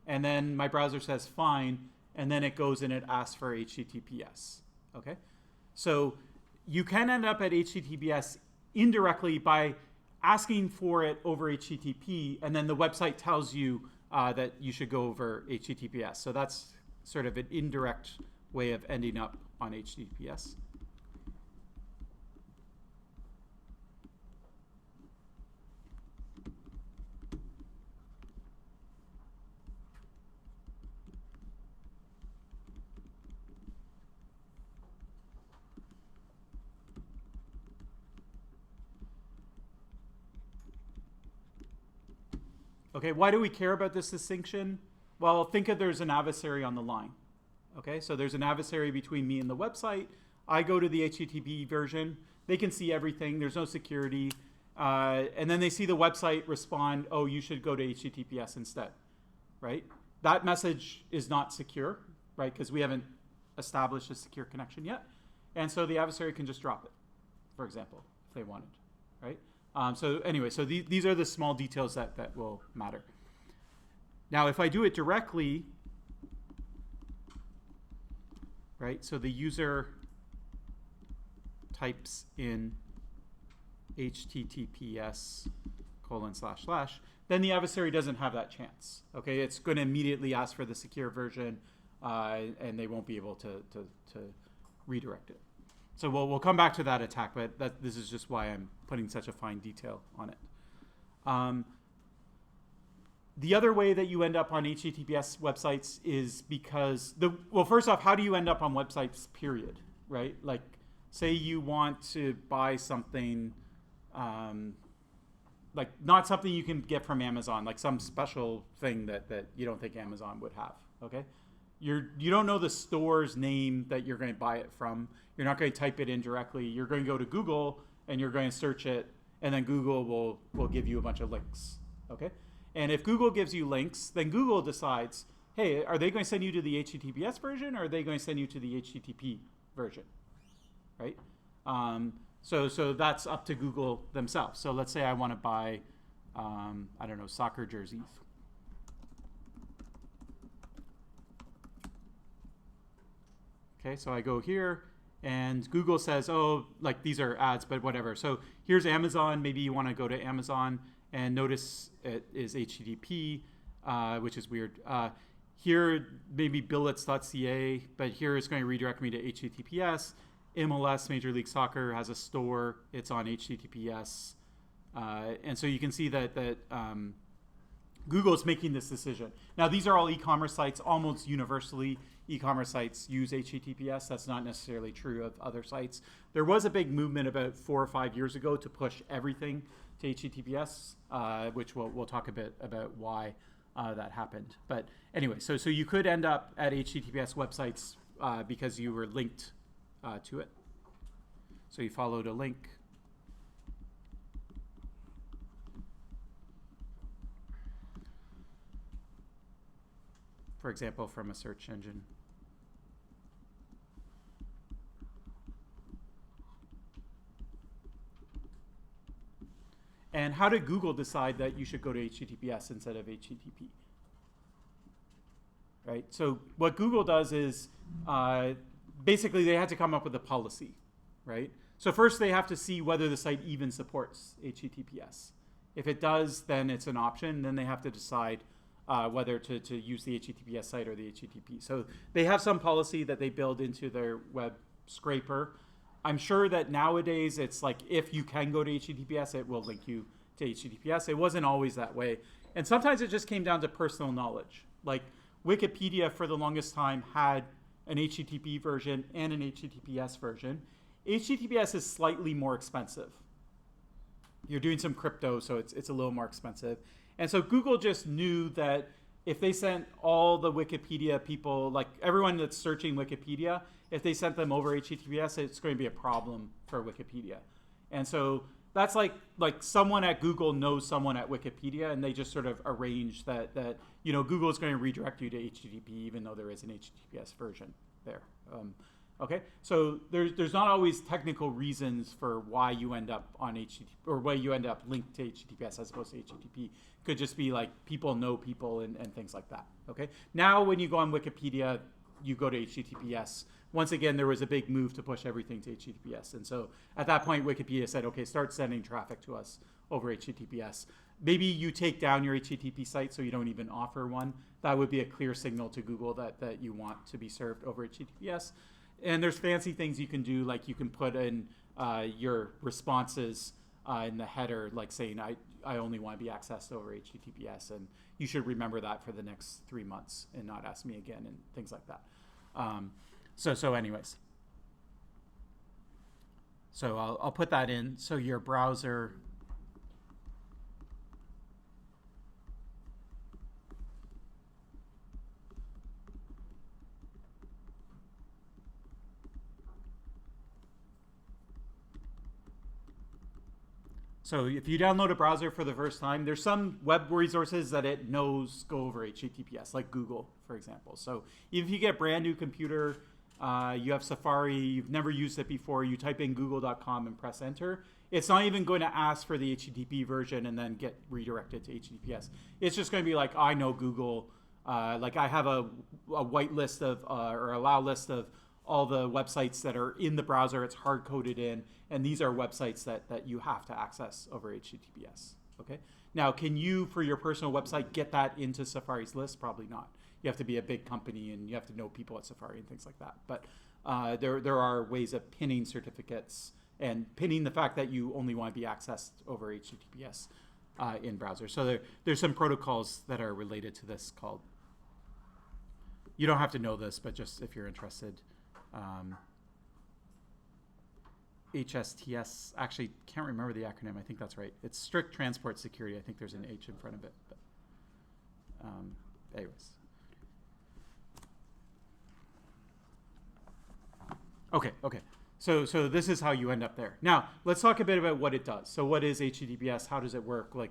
And then my browser says, fine. And then it goes and it asks for HTTPS. Okay? So you can end up at HTTPS indirectly by asking for it over HTTP. And then the website tells you that you should go over HTTPS. So that's sort of an indirect way of ending up on HTTPS. Okay, why do we care about this distinction? Well, think of there's an adversary on the line. Okay, so there's an adversary between me and the website. I go to the HTTP version. They can see everything. There's no security. And then they see the website respond, oh, you should go to HTTPS instead, right? That message is not secure, right? Because we haven't established a secure connection yet. And so the adversary can just drop it, for example, if they wanted, right? So anyway, so these are the small details that will matter. Now, if I do it directly, right, so the user types in https:// then the adversary doesn't have that chance. Okay, it's going to immediately ask for the secure version, and they won't be able to redirect it. So we'll come back to that attack, but this is just why I'm putting such a fine detail on it. The other way that you end up on HTTPS websites is because well, first off, how do you end up on websites, period, right? Like, say you want to buy something, like not something you can get from Amazon, like some special thing that you don't think Amazon would have, okay? You don't know the store's name that you're going to buy it from. You're not going to type it in directly. You're going to go to Google and you're going to search it, and then Google will give you a bunch of links, okay? And if Google gives you links, then Google decides, hey, are they going to send you to the HTTPS version, or are they going to send you to the HTTP version, right? So that's up to Google themselves. So let's say I want to buy, I don't know, soccer jerseys. Okay, so I go here, and Google says, oh, like these are ads, but whatever. So here's Amazon. Maybe you want to go to Amazon, and notice it is HTTP, which is weird. here maybe billets.ca, but here it's going to redirect me to HTTPS. MLS, Major League Soccer, has a store. It's on HTTPS. And so you can see that Google is making this decision. Now, these are all e-commerce sites. Almost universally, e-commerce sites use HTTPS. That's not necessarily true of other sites. There was a big movement about 4 or 5 years ago to push everything to HTTPS, which we'll talk a bit about why that happened. But anyway, so you could end up at HTTPS websites because you were linked to it. So you followed a link. For example, from a search engine. And how did Google decide that you should go to HTTPS instead of HTTP? Right? So what Google does is basically they had to come up with a policy, right? So first they have to see whether the site even supports HTTPS. If it does, then it's an option. Then they have to decide whether to use the HTTPS site or the HTTP. So they have some policy that they build into their web scraper. I'm sure that nowadays it's like if you can go to HTTPS, it will link you to HTTPS. It wasn't always that way. And sometimes it just came down to personal knowledge. Like Wikipedia for the longest time had an HTTP version and an HTTPS version. HTTPS is slightly more expensive. You're doing some crypto, so it's a little more expensive. And so Google just knew that if they sent all the Wikipedia people, like everyone that's searching Wikipedia, if they sent them over HTTPS, it's going to be a problem for Wikipedia. And so that's like someone at Google knows someone at Wikipedia, and they just sort of arrange that Google is going to redirect you to HTTP, even though there is an HTTPS version there. Okay, so there's not always technical reasons for why you end up on HTTP or why you end up linked to HTTPS as opposed to HTTP. Could just be like people know people and things like that. Okay, now when you go on Wikipedia, you go to HTTPS. Once again, there was a big move to push everything to HTTPS, and so at that point, Wikipedia said, okay, start sending traffic to us over HTTPS. Maybe you take down your HTTP site so you don't even offer one. That would be a clear signal to Google that you want to be served over HTTPS. And there's fancy things you can do, like you can put in your responses in the header, like saying, I only want to be accessed over HTTPS, and you should remember that for the next 3 months and not ask me again, and things like that. So anyways. So I'll put that in. So your browser... So if you download a browser for the first time, there's some web resources that it knows go over HTTPS, like Google, for example. So if you get a brand new computer, you have Safari, you've never used it before, you type in google.com and press enter, it's not even going to ask for the HTTP version and then get redirected to HTTPS. It's just going to be like, I know Google, like I have a white list of, or allow list of all the websites that are in the browser, it's hard-coded in, and these are websites that you have to access over HTTPS, okay? Now, can you, for your personal website, get that into Safari's list? Probably not. You have to be a big company, and you have to know people at Safari and things like that. But there are ways of pinning certificates and pinning the fact that you only want to be accessed over HTTPS in browser. So there's some protocols that are related to this called, you don't have to know this, but just if you're interested, HSTS, actually can't remember the acronym, I think that's right. It's Strict Transport Security, I think there's an H in front of it. But, anyways. Okay. So this is how you end up there. Now, let's talk a bit about what it does. So what is HTTPS? How does it work? Like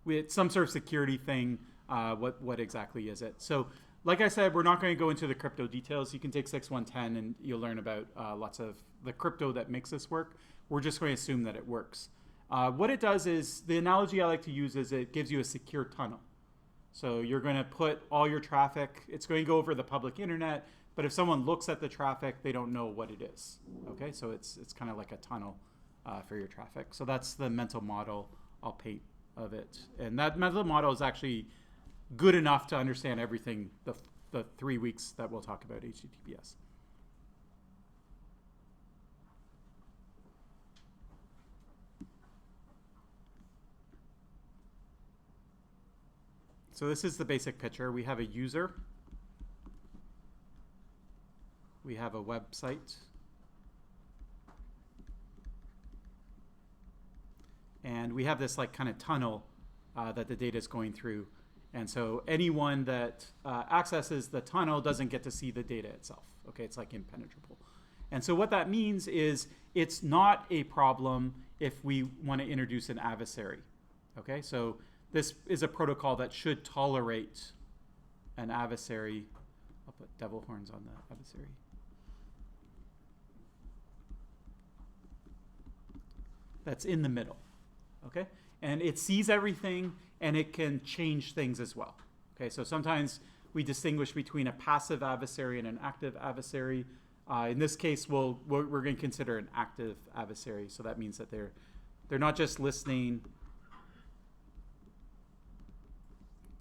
it's some sort of security thing. What exactly is it? So like I said, we're not going to go into the crypto details. You can take 6110 and you'll learn about lots of the crypto that makes this work. We're just going to assume that it works. What it does is, the analogy I like to use is it gives you a secure tunnel. So you're going to put all your traffic, it's going to go over the public internet, but if someone looks at the traffic, they don't know what it is. Okay, so it's kind of like a tunnel for your traffic. So that's the mental model I'll paint of it. And that mental model is actually good enough to understand everything the 3 weeks that we'll talk about HTTPS. So this is the basic picture. We have a user. We have a website. And we have this like kind of tunnel that the data is going through. And so anyone that accesses the tunnel doesn't get to see the data itself. Okay, it's like impenetrable. And so what that means is it's not a problem if we want to introduce an adversary. Okay, so this is a protocol that should tolerate an adversary. I'll put devil horns on the adversary. That's in the middle. Okay, and it sees everything and it can change things as well. Okay, so sometimes we distinguish between a passive adversary and an active adversary. In this case, we're going to consider an active adversary. So that means that they're not just listening.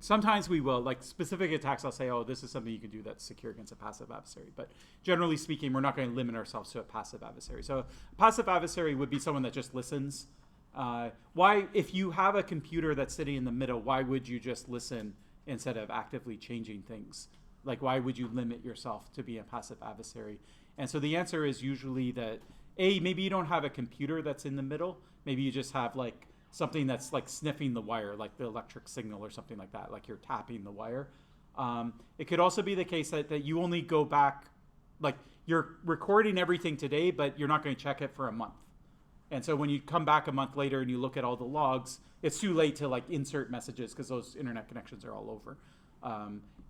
Sometimes we will, like specific attacks, I'll say, oh, this is something you can do that's secure against a passive adversary. But generally speaking, we're not going to limit ourselves to a passive adversary. So a passive adversary would be someone that just listens. Why, if you have a computer that's sitting in the middle, why would you just listen instead of actively changing things? Like, why would you limit yourself to be a passive adversary? And so the answer is usually that, A, maybe you don't have a computer that's in the middle. Maybe you just have like something that's like sniffing the wire, like the electric signal or something like that, like you're tapping the wire. It could also be the case that you only go back, like you're recording everything today, but you're not going to check it for a month. And so when you come back a month later and you look at all the logs, it's too late to like insert messages because those internet connections are all over.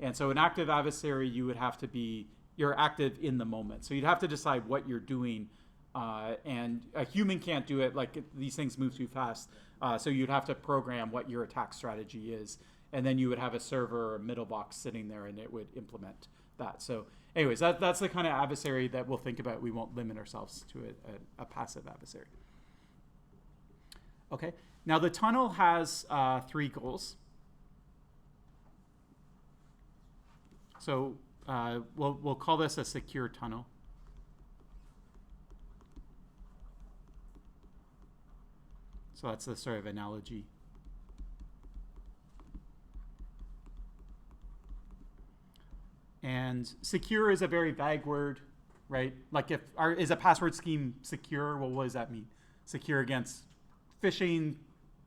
And so an active adversary, you would have to be, you're active in the moment. So you'd have to decide what you're doing. And a human can't do it, like these things move too fast. So you'd have to program what your attack strategy is. And then you would have a server or a middle box sitting there and it would implement that. So anyways, that's the kind of adversary that we'll think about. We won't limit ourselves to a passive adversary. Okay, now the tunnel has 3 goals. So we'll call this a secure tunnel. So that's the sort of analogy. And secure is a very vague word, right? Like is a password scheme secure? Well, what does that mean? Secure against phishing,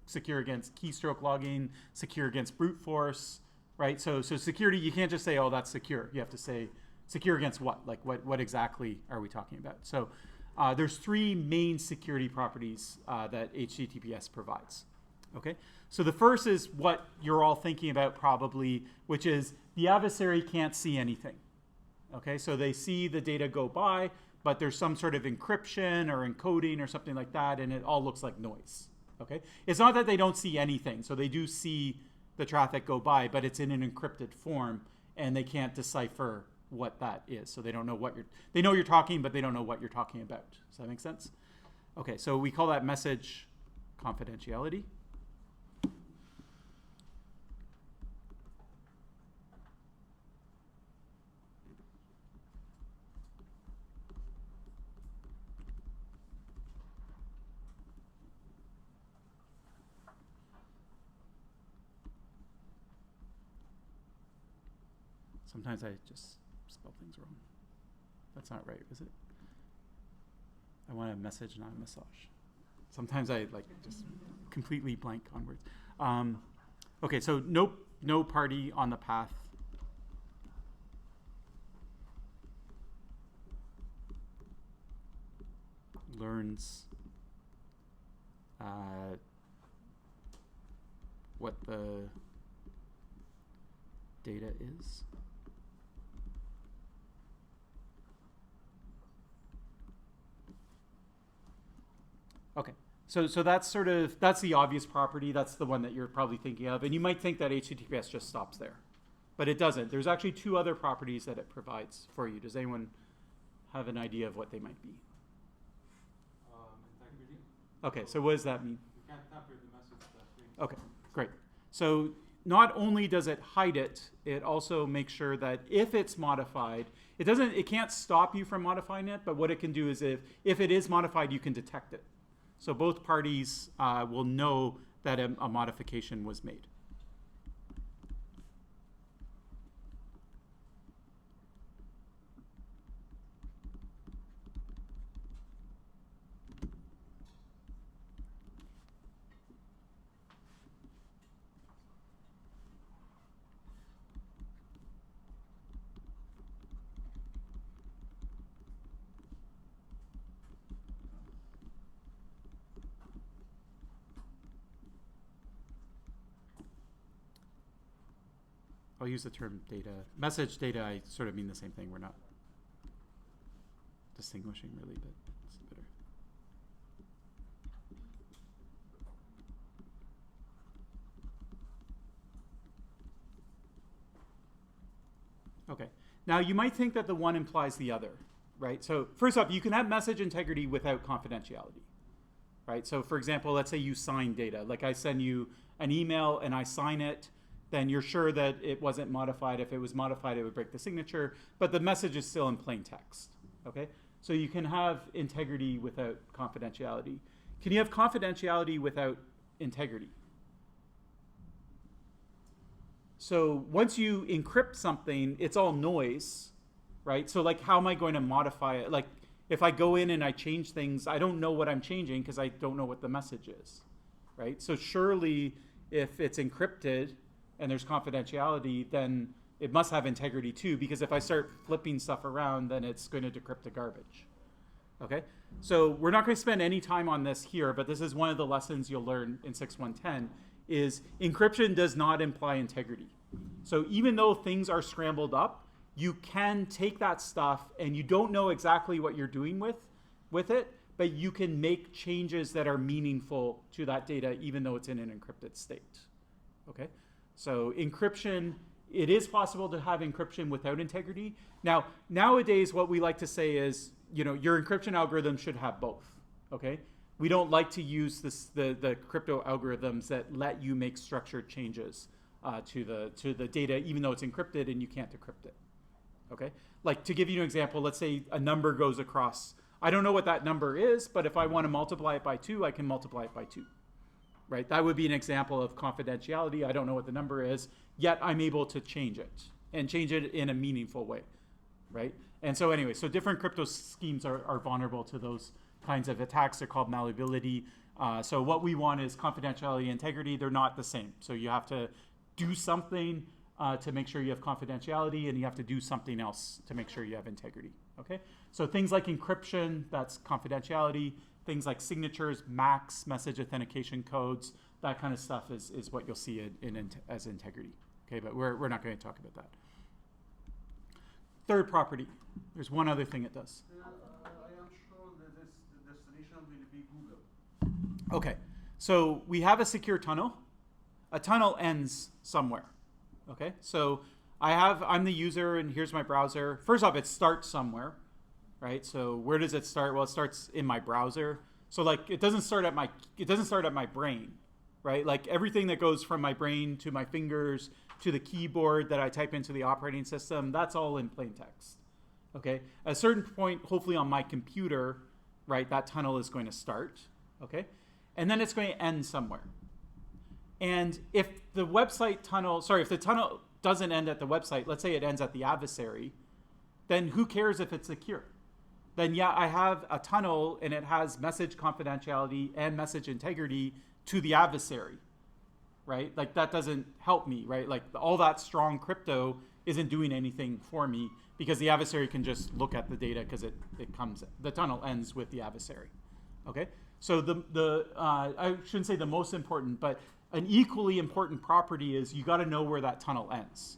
secure against keystroke logging, secure against brute force, right? So security, you can't just say, oh, that's secure. You have to say secure against what? Like what exactly are we talking about? So there's 3 main security properties that HTTPS provides. Okay, so the first is what you're all thinking about probably, which is the adversary can't see anything. Okay, so they see the data go by, but there's some sort of encryption or encoding or something like that, and it all looks like noise. Okay, it's not that they don't see anything, so they do see the traffic go by, but it's in an encrypted form, and they can't decipher what that is. So they don't know they know you're talking, but they don't know what you're talking about. Does that make sense? Okay, so we call that message confidentiality. Sometimes I just spell things wrong. That's not right, is it? I want a message, not a massage. Sometimes I like just completely blank on words. Okay, so no party on the path. Learns what the data is. Okay, so that's that's the obvious property. That's the one that you're probably thinking of. And you might think that HTTPS just stops there, but it doesn't. There's actually 2 other properties that it provides for you. Does anyone have an idea of what they might be? Integrity. Okay, so what does that mean? You can't tamper the message that way. Okay, great. So not only does it hide it, it also makes sure that if it's modified, it can't stop you from modifying it, but what it can do is if it is modified, you can detect it. So both parties will know that a modification was made. I'll use the term data. Message data, I sort of mean the same thing. We're not distinguishing really, but it's better. Okay. Now, you might think that the one implies the other, right? So first off, you can have message integrity without confidentiality, right? So for example, let's say you sign data. Like I send you an email and I sign it, then you're sure that it wasn't modified. If it was modified, it would break the signature, but the message is still in plain text, okay? So you can have integrity without confidentiality. Can you have confidentiality without integrity? So once you encrypt something, it's all noise, right? So like, how am I going to modify it? Like, if I go in and I change things, I don't know what I'm changing because I don't know what the message is, right? So surely if it's encrypted and there's confidentiality, then it must have integrity too, because if I start flipping stuff around, then it's going to decrypt the garbage, okay? So we're not going to spend any time on this here, but this is one of the lessons you'll learn in 6.1.10, is encryption does not imply integrity. So even though things are scrambled up, you can take that stuff and you don't know exactly what you're doing with it, but you can make changes that are meaningful to that data even though it's in an encrypted state, okay? So encryption, it is possible to have encryption without integrity. Now, nowadays, what we like to say is, you know, your encryption algorithm should have both, okay? We don't like to use the crypto algorithms that let you make structured changes to the data, even though it's encrypted and you can't decrypt it, okay? Like, to give you an example, let's say a number goes across. I don't know what that number is, but if I want to multiply it by 2, I can multiply it by 2. Right, that would be an example of confidentiality. I don't know what the number is, yet I'm able to change it and change it in a meaningful way, right? And so anyway, so different crypto schemes are vulnerable to those kinds of attacks. They're called malleability. So what we want is confidentiality and integrity. They're not the same. So you have to do something to make sure you have confidentiality, and you have to do something else to make sure you have integrity, okay? So things like encryption, that's confidentiality. Things like signatures, MACs, message authentication codes, that kind of stuff is what you'll see as integrity. Okay, but we're not going to talk about that. Third property. There's one other thing it does. I am sure that the destination will be Google. Okay, so we have a secure tunnel. A tunnel ends somewhere. Okay, so I'm the user and here's my browser. First off, it starts somewhere. Right? So where does it start? Well, it starts in my browser. So like it doesn't start at my brain, right? Like everything that goes from my brain to my fingers to the keyboard that I type into the operating system, that's all in plain text. Okay? At a certain point, hopefully on my computer, right, that tunnel is going to start, okay? And then it's going to end somewhere. And if the tunnel doesn't end at the website, let's say it ends at the adversary, then who cares if it's secure? Then yeah, I have a tunnel and it has message confidentiality and message integrity to the adversary, right? Like that doesn't help me, right? Like all that strong crypto isn't doing anything for me because the adversary can just look at the data because the tunnel ends with the adversary, okay? So I shouldn't say the most important, but an equally important property is you got to know where that tunnel ends.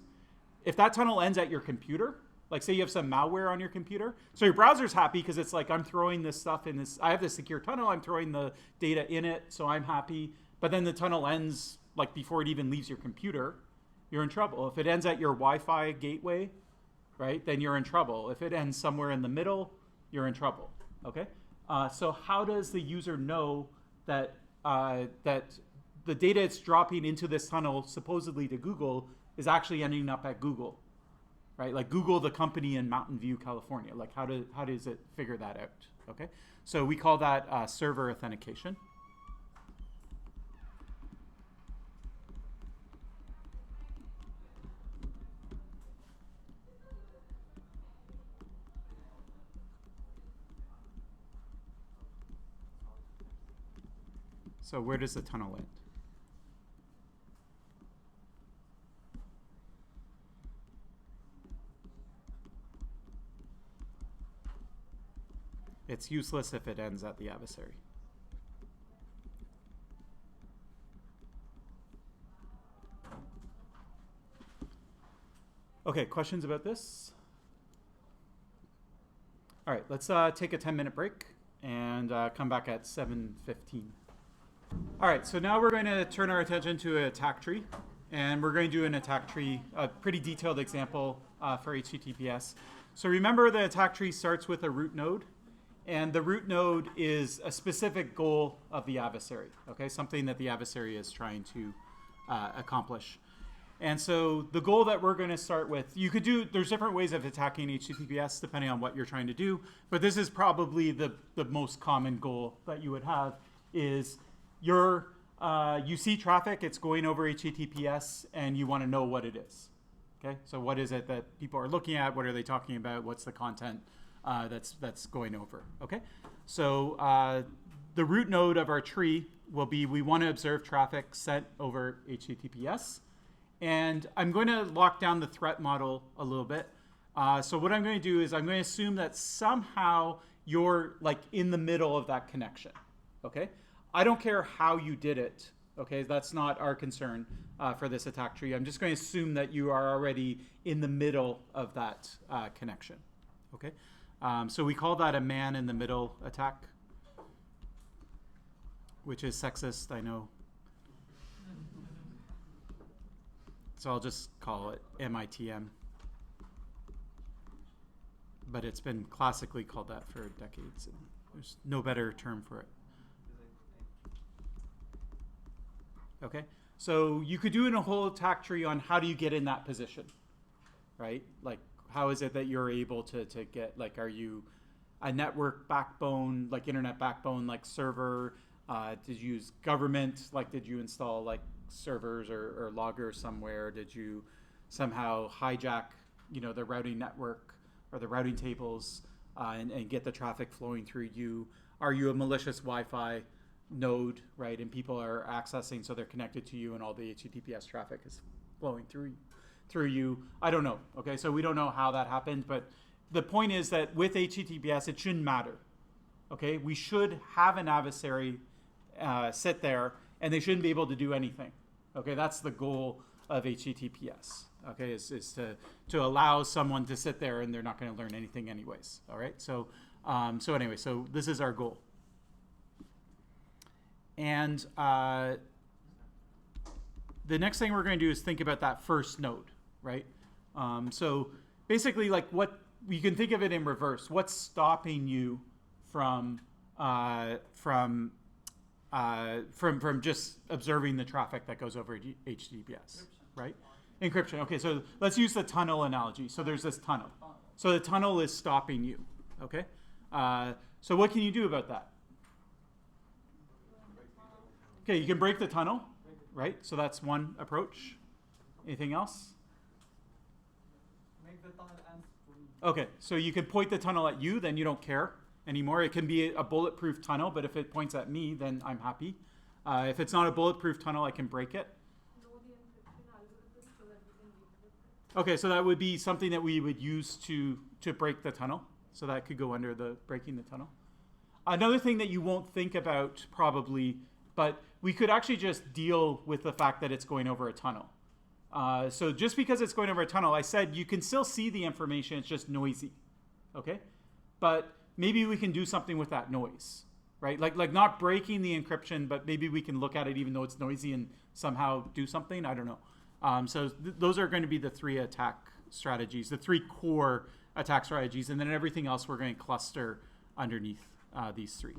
If that tunnel ends at your computer, like say you have some malware on your computer, so your browser's happy because it's like I'm throwing this stuff in this, I have this secure tunnel, I'm throwing the data in it, so I'm happy. But then the tunnel ends like before it even leaves your computer, you're in trouble. If it ends at your Wi-Fi gateway, right, then you're in trouble. If it ends somewhere in the middle, you're in trouble, okay? So how does the user know that the data it's dropping into this tunnel, supposedly to Google, is actually ending up at Google, right? Like Google, the company in Mountain View, California. Like how does it figure that out? Okay, so we call that server authentication. So where does the tunnel end? It's useless if it ends at the adversary. Okay, questions about this? All right, let's take a 10-minute break and come back at 7:15. All right, so now we're going to turn our attention to an attack tree, and we're going to do an attack tree, a pretty detailed example for HTTPS. So remember, the attack tree starts with a root node, and the root node is a specific goal of the adversary, okay? Something that the adversary is trying to accomplish. And so the goal that we're going to start with, there's different ways of attacking HTTPS depending on what you're trying to do, but this is probably the most common goal that you would have is you see traffic, it's going over HTTPS, and you want to know what it is. Okay, so what is it that people are looking at? What are they talking about? What's the content that's going over? Okay, so the root node of our tree will be we want to observe traffic sent over HTTPS, and I'm going to lock down the threat model a little bit. So what I'm going to do is I'm going to assume that somehow you're like in the middle of that connection. Okay. I don't care how you did it, okay? That's not our concern for this attack tree. I'm just going to assume that you are already in the middle of that connection, okay? So we call that a man-in-the-middle attack, which is sexist, I know. So I'll just call it MITM. But it's been classically called that for decades, and there's no better term for it. Okay, so you could do a whole attack tree on how do you get in that position, right? Like, how is it that you're able to get, like, are you a network backbone, like internet backbone, like server? Did you use government? Like, did you install like servers or loggers somewhere? Did you somehow hijack, the routing network or the routing tables and get the traffic flowing through you? Are you a malicious Wi-Fi node, right? And people are accessing, so they're connected to you, and all the HTTPS traffic is flowing through you. I don't know. Okay, so we don't know how that happened, but the point is that with HTTPS, it shouldn't matter. Okay, we should have an adversary sit there, and they shouldn't be able to do anything. Okay, that's the goal of HTTPS. Okay, is to allow someone to sit there, and they're not going to learn anything anyways. All right, so anyway, so this is our goal. And the next thing we're going to do is think about that first node, right? So basically, like you can think of it in reverse. What's stopping you from just observing the traffic that goes over HTTPS, right? Encryption. Okay, so let's use the tunnel analogy. So there's this tunnel. So the tunnel is stopping you. Okay. So what can you do about that? Okay, you can break the tunnel, right? So that's one approach. Anything else? Make the tunnel ends for me. Okay, so you can point the tunnel at you, then you don't care anymore. It can be a bulletproof tunnel, but if it points at me, then I'm happy. If it's not a bulletproof tunnel, I can break it. Okay, so that would be something that we would use to break the tunnel. So that could go under the breaking the tunnel. Another thing that you won't think about probably, but we could actually just deal with the fact that it's going over a tunnel. So just because it's going over a tunnel, I said you can still see the information, it's just noisy, okay? But maybe we can do something with that noise, right? Like not breaking the encryption, but maybe we can look at it even though it's noisy and somehow do something, I don't know. So those are going to be the three attack strategies, the three core attack strategies, and then everything else we're going to cluster underneath these three.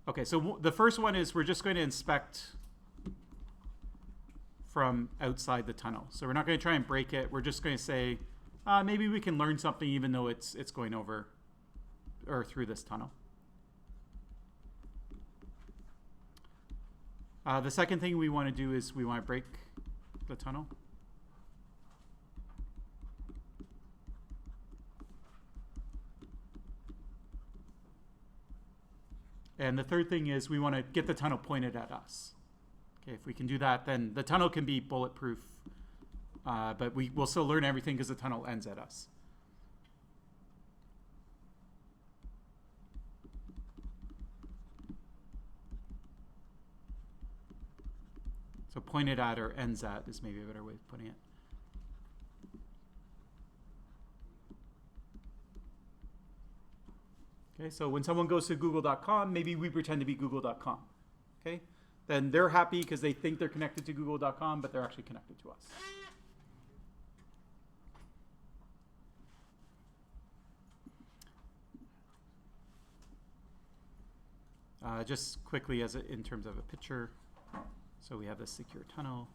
Okay, so the first one is we're just going to inspect from outside the tunnel. So we're not going to try and break it. We're just going to say, maybe we can learn something even though it's going over or through this tunnel. The second thing we want to do is we want to break the tunnel. And the third thing is we want to get the tunnel pointed at us. Okay, if we can do that, then the tunnel can be bulletproof, but we will still learn everything because the tunnel ends at us. So pointed at or ends at is maybe a better way of putting it. Okay, so when someone goes to google.com, maybe we pretend to be google.com. Okay, then they're happy because they think they're connected to google.com, but they're actually connected to us. Just quickly in terms of a picture. So we have this secure tunnel.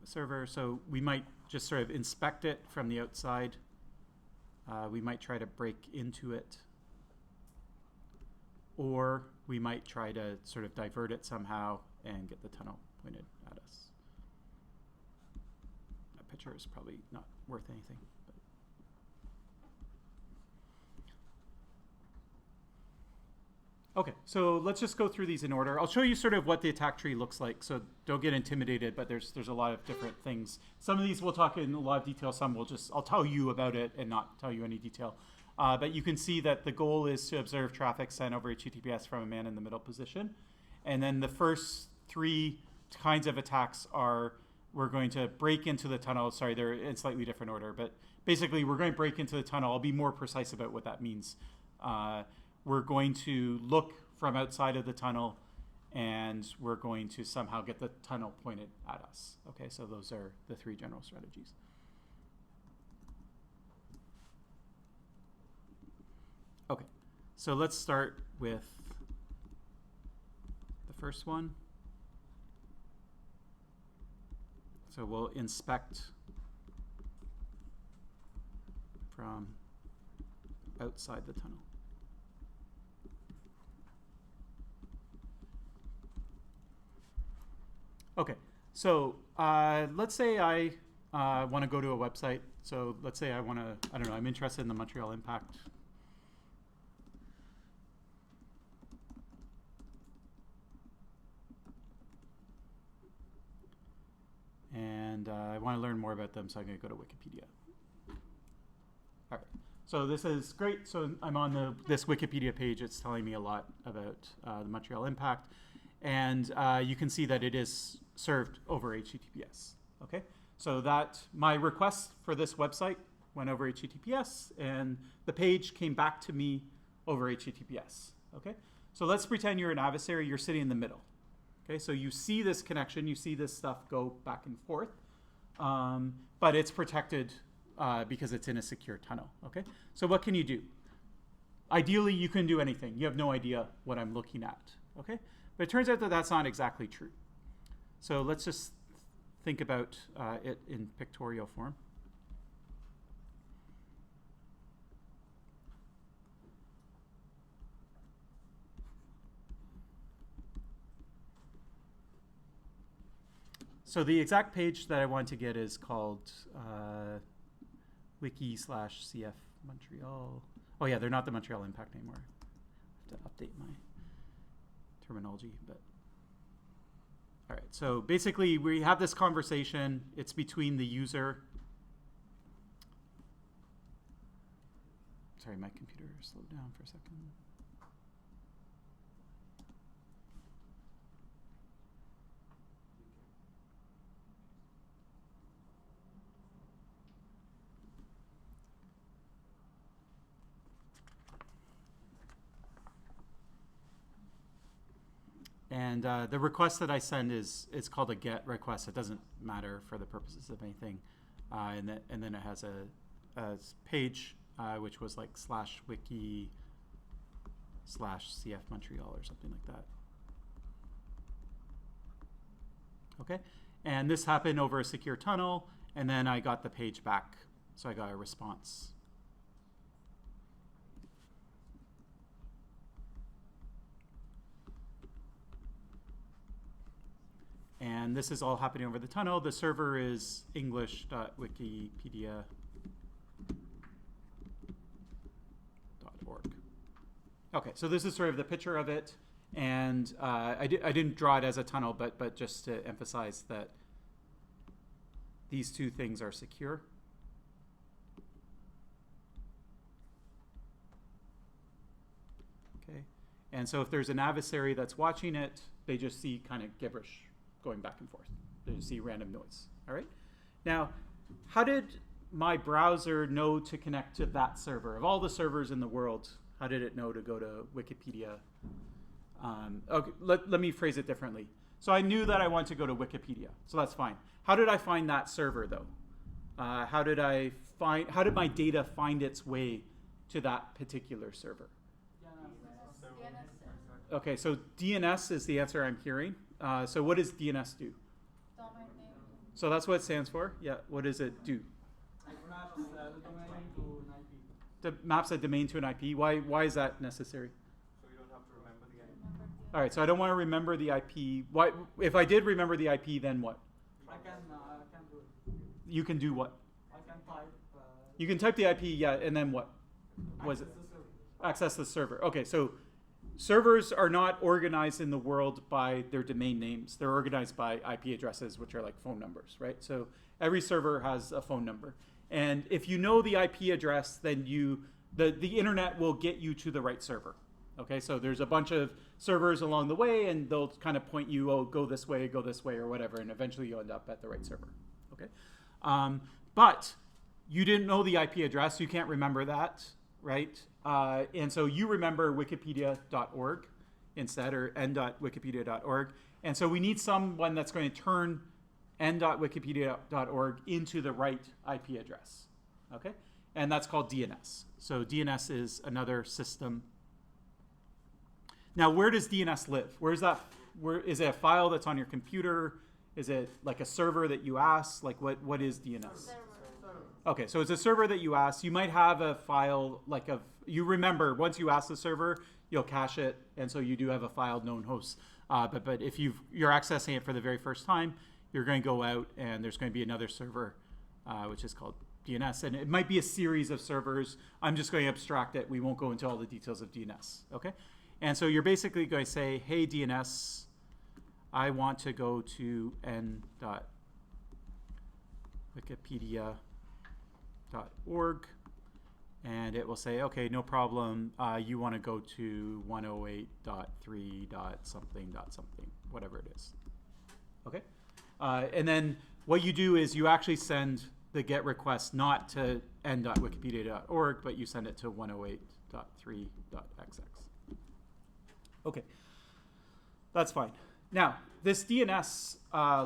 Server, so we might just sort of inspect it from the outside. We might try to break into it, or we might try to sort of divert it somehow and get the tunnel pointed at us. That picture is probably not worth anything. Okay, so let's just go through these in order. I'll show you sort of what the attack tree looks like, so don't get intimidated, but there's a lot of different things. Some of these we'll talk in a lot of detail, some I'll tell you about it and not tell you any detail. But you can see that the goal is to observe traffic sent over HTTPS from a man-in-the-middle position. And then the first three kinds of attacks are we're going to break into the tunnel. Sorry, they're in slightly different order, but basically we're going to break into the tunnel. I'll be more precise about what that means. We're going to look from outside of the tunnel, and we're going to somehow get the tunnel pointed at us. Okay, so those are the three general strategies. Okay, so let's start with the first one. So we'll inspect from outside the tunnel. Okay, so let's say I want to go to a website. So let's say I want to, I don't know, I'm interested in the Montreal Impact. And I want to learn more about them, so I'm going to go to Wikipedia. All right, so this is great. So I'm on this Wikipedia page. It's telling me a lot about the Montreal Impact. And you can see that it is served over HTTPS. Okay, so that my request for this website went over HTTPS, and the page came back to me over HTTPS. Okay, so let's pretend you're an adversary. You're sitting in the middle. Okay, so you see this connection, you see this stuff go back and forth, but it's protected because it's in a secure tunnel. Okay, so what can you do? Ideally, you can do anything. You have no idea what I'm looking at. Okay. But it turns out that that's not exactly true. So let's just think about it in pictorial form. So the exact page that I want to get is called wiki/cf Montreal. Oh yeah, they're not the Montreal Impact anymore. I have to update my terminology, but all right. So basically, we have this conversation. It's between the user. Sorry, my computer slowed down for a second. And the request that I send is called a GET request. It doesn't matter for the purposes of anything. And then it has a page, which was like /wiki/cfmontreal or something like that. Okay, and this happened over a secure tunnel, and then I got the page back. So I got a response. And this is all happening over the tunnel. The server is english.wikipedia.org. Okay, so this is sort of the picture of it. And I didn't draw it as a tunnel, but just to emphasize that these two things are secure. Okay, and so if there's an adversary that's watching it, they just see kind of gibberish going back and forth. They just see random noise. All right. Now, how did my browser know to connect to that server? Of all the servers in the world, how did it know to go to Wikipedia? Okay, let me phrase it differently. So I knew that I wanted to go to Wikipedia, so that's fine. How did I find that server, though? How did my data find its way to that particular server? Okay, so DNS is the answer I'm hearing. So what does DNS do? Domain name. So that's what it stands for? Yeah, what does it do? It maps the domain to an IP. Maps a domain to an IP. Why is that necessary? So you don't have to remember the IP. All right, so I don't want to remember the IP. Why, if I did remember the IP, then what? I can do it. You can do what? I can type. You can type the IP, yeah, and then what? Was it? access the server. Access the server. Okay, so servers are not organized in the world by their domain names. They're organized by IP addresses, which are like phone numbers, right? So every server has a phone number. And if you know the IP address, then the internet will get you to the right server. Okay, so there's a bunch of servers along the way, and they'll kind of point you, oh, go this way, or whatever, and eventually you'll end up at the right server. Okay, but you didn't know the IP address, you can't remember that, right? And so you remember wikipedia.org instead, or n.wikipedia.org. And so we need someone that's going to turn n.wikipedia.org into the right IP address. Okay, and that's called DNS. So DNS is another system. Now, where does DNS live? Where is it a file that's on your computer? Is it like a server that you ask? Like what is DNS? Server. Okay, so it's a server that you ask. You might have a file you remember once you ask the server, you'll cache it, and so you do have a file known host. But if you're accessing it for the very first time, you're going to go out and there's going to be another server, which is called DNS, and it might be a series of servers. I'm just going to abstract it. We won't go into all the details of DNS. Okay, and so you're basically going to say, hey DNS, I want to go to n.wikipedia.org, and it will say, okay, no problem. You want to go to 108.3.something, whatever it is. Okay, and then what you do is you actually send the GET request not to n.wikipedia.org, but you send it to 108.3.xx. Okay, that's fine. Now, this DNS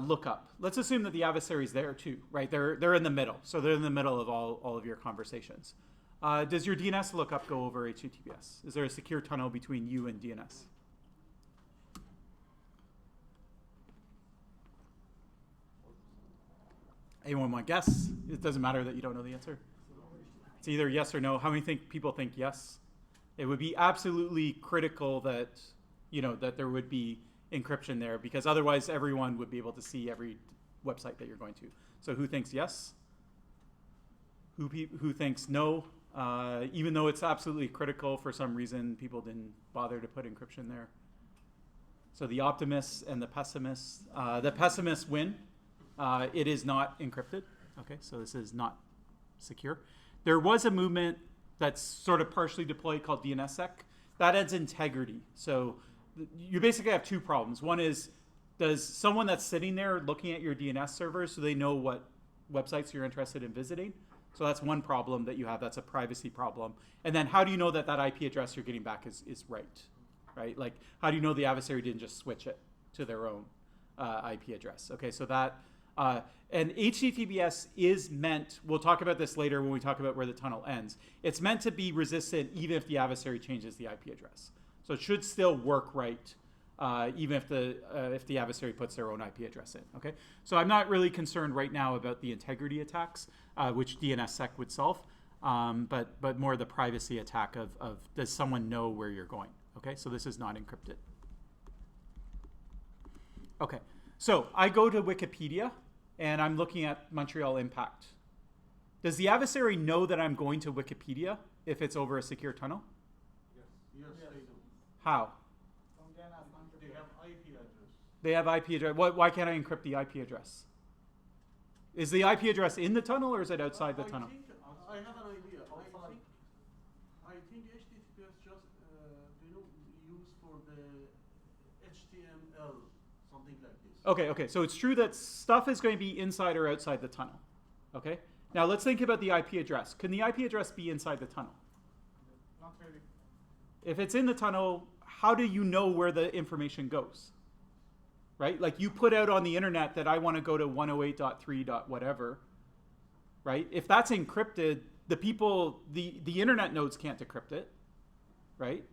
lookup, let's assume that the adversary is there too, right? They're in the middle. So they're in the middle of all of your conversations. Does your DNS lookup go over HTTPS? Is there a secure tunnel between you and DNS? Anyone want to guess? It doesn't matter that you don't know the answer. It's either yes or no. How many people think yes? It would be absolutely critical that, that there would be encryption there, because otherwise everyone would be able to see every website that you're going to. So who thinks yes? Who thinks no? Even though it's absolutely critical, for some reason people didn't bother to put encryption there. So the optimists and the pessimists. The pessimists win. It is not encrypted. Okay, so this is not secure. There was a movement that's sort of partially deployed called DNSSEC. That adds integrity. So you basically have two problems. One is, does someone that's sitting there looking at your DNS server so they know what websites you're interested in visiting? So that's one problem that you have. That's a privacy problem. And then how do you know that IP address you're getting back is right? right? Like, how do you know the adversary didn't just switch it to their own IP address? Okay, so that, and HTTPS is meant, we'll talk about this later when we talk about where the tunnel ends. It's meant to be resistant even if the adversary changes the IP address. So it should still work right, even if the adversary puts their own IP address in, okay? So I'm not really concerned right now about the integrity attacks, which DNSSEC would solve, but more the privacy attack of does someone know where you're going, okay? So this is not encrypted. Okay, so I go to Wikipedia, and I'm looking at Montreal Impact. Does the adversary know that I'm going to Wikipedia if it's over a secure tunnel? Yes, they do. How? They have IP address. They have IP address. Why can't I encrypt the IP address? Is the IP address in the tunnel or is it outside the tunnel? I have an idea. I think HTTPS just used for the HTML, something like this. Okay. So it's true that stuff is going to be inside or outside the tunnel. Okay. Now let's think about the IP address. Can the IP address be inside the tunnel? Not really. If it's in the tunnel, how do you know where the information goes? Right? Like you put out on the internet that I want to go to 108.3. whatever, right? If that's encrypted, the people, the internet nodes can't decrypt it, right?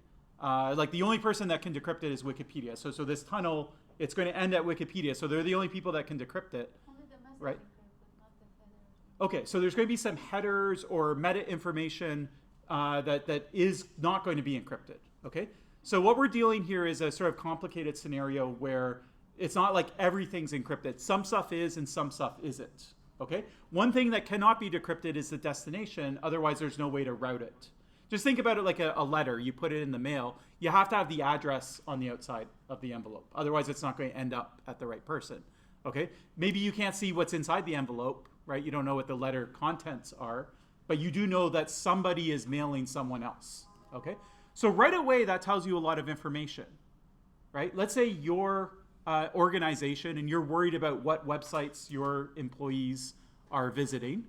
Like the only person that can decrypt it is Wikipedia. So this tunnel, it's going to end at Wikipedia. So they're the only people that can decrypt it, Only the message right? encrypted, not the header. Okay, so there's going to be some headers or meta information that is not going to be encrypted, okay? So what we're dealing here is a sort of complicated scenario where it's not like everything's encrypted. Some stuff is and some stuff isn't, okay? One thing that cannot be decrypted is the destination, otherwise there's no way to route it. Just think about it like a letter. You put it in the mail. You have to have the address on the outside of the envelope. Otherwise it's not going to end up at the right person, okay? Maybe you can't see what's inside the envelope, right? You don't know what the letter contents are, but you do know that somebody is mailing someone else, okay? So right away, that tells you a lot of information, right? Let's say your organization and you're worried about what websites your employees are visiting,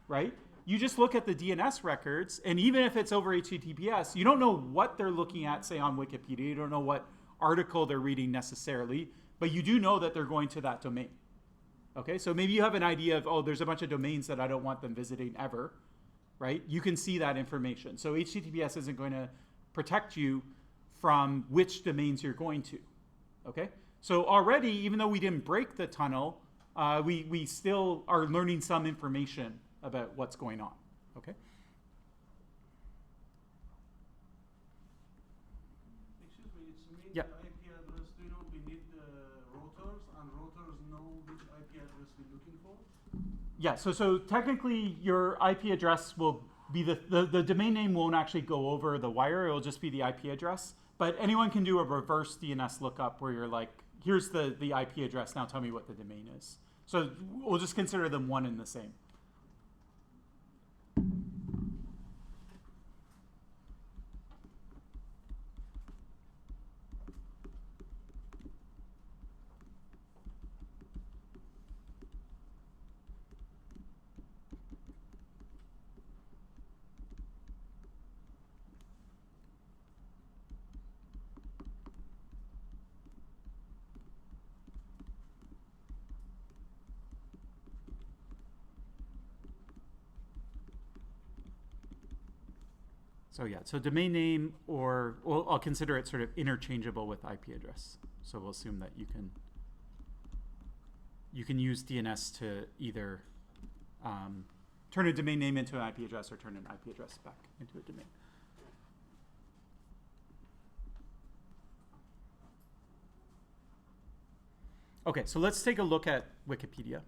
right? You just look at the DNS records, and even if it's over HTTPS, you don't know what they're looking at, say on Wikipedia. You don't know what article they're reading necessarily, but you do know that they're going to that domain, okay? So maybe you have an idea of, oh, there's a bunch of domains that I don't want them visiting ever, right? You can see that information. So HTTPS isn't going to protect you from which domains you're going to, okay? So already, even though we didn't break the tunnel, we still are learning some information about what's going on, okay? Excuse me, it's mean Yeah. the IP address, do you know we need the routers, and routers know which IP address we're looking for? Yeah, so technically your IP address will be the domain name won't actually go over the wire, it'll just be the IP address. But anyone can do a reverse DNS lookup where you're like, here's the IP address, now tell me what the domain is. So we'll just consider them one and the same. So yeah, so domain name, or well, I'll consider it sort of interchangeable with IP address. So we'll assume that you can use DNS to either turn a domain name into an IP address or turn an IP address back into a domain. Okay, so let's take a look at Wikipedia.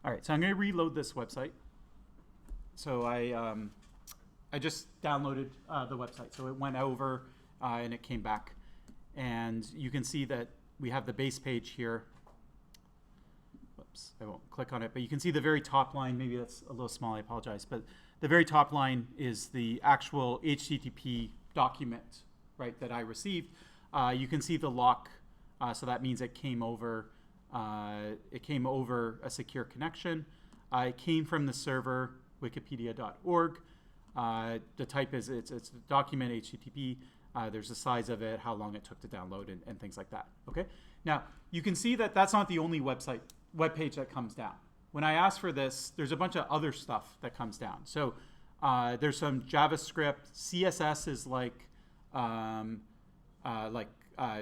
All right, so I'm going to reload this website. So I just downloaded the website. So it went over and it came back. And you can see that we have the base page here. Whoops. this. I won't click on it, but you can see the very top line. Maybe that's a little small, I apologize. But the very top line is the actual HTTP document, right, that I received. You can see the lock, so that means it came over a secure connection. It came from the server, wikipedia.org. The type is, it's a document, HTTP. There's the size of it, how long it took to download, and things like that, okay? Now, you can see that that's not the only web page that comes down. When I ask for this, there's a bunch of other stuff that comes down. So there's some JavaScript. CSS is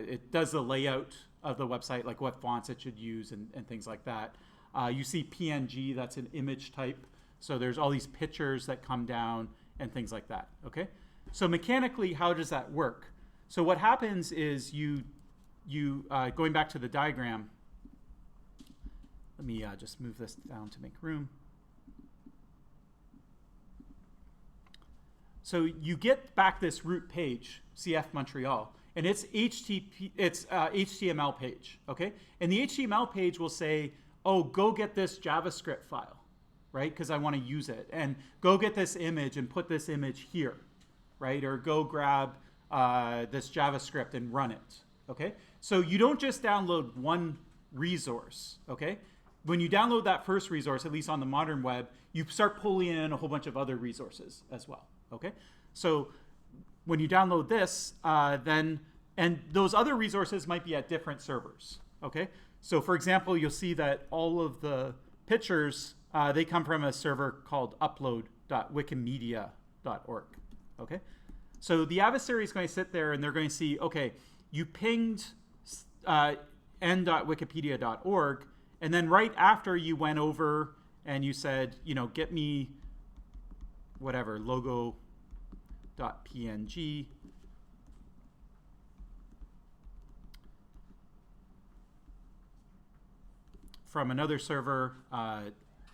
it does the layout of the website, like what fonts it should use and things like that. You see PNG, that's an image type. So there's all these pictures that come down and things like that, okay? So mechanically, how does that work? So what happens is you going back to the diagram, let me just move this down to make room. So you get back this root page, CF Montreal, and it's HTML page, okay? And the HTML page will say, oh, go get this JavaScript file, right? Because I want to use it. And go get this image and put this image here, right? Or go grab this JavaScript and run it, okay? So you don't just download one resource, okay? When you download that first resource, at least on the modern web, you start pulling in a whole bunch of other resources as well, okay? So when you download this, and those other resources might be at different servers, okay? So for example, you'll see that all of the pictures, they come from a server called upload.wikimedia.org, okay? So the adversary is going to sit there and they're going to see, okay, you pinged n.wikipedia.org, and then right after you went over and you said, you know, get me whatever, logo.png. From another server,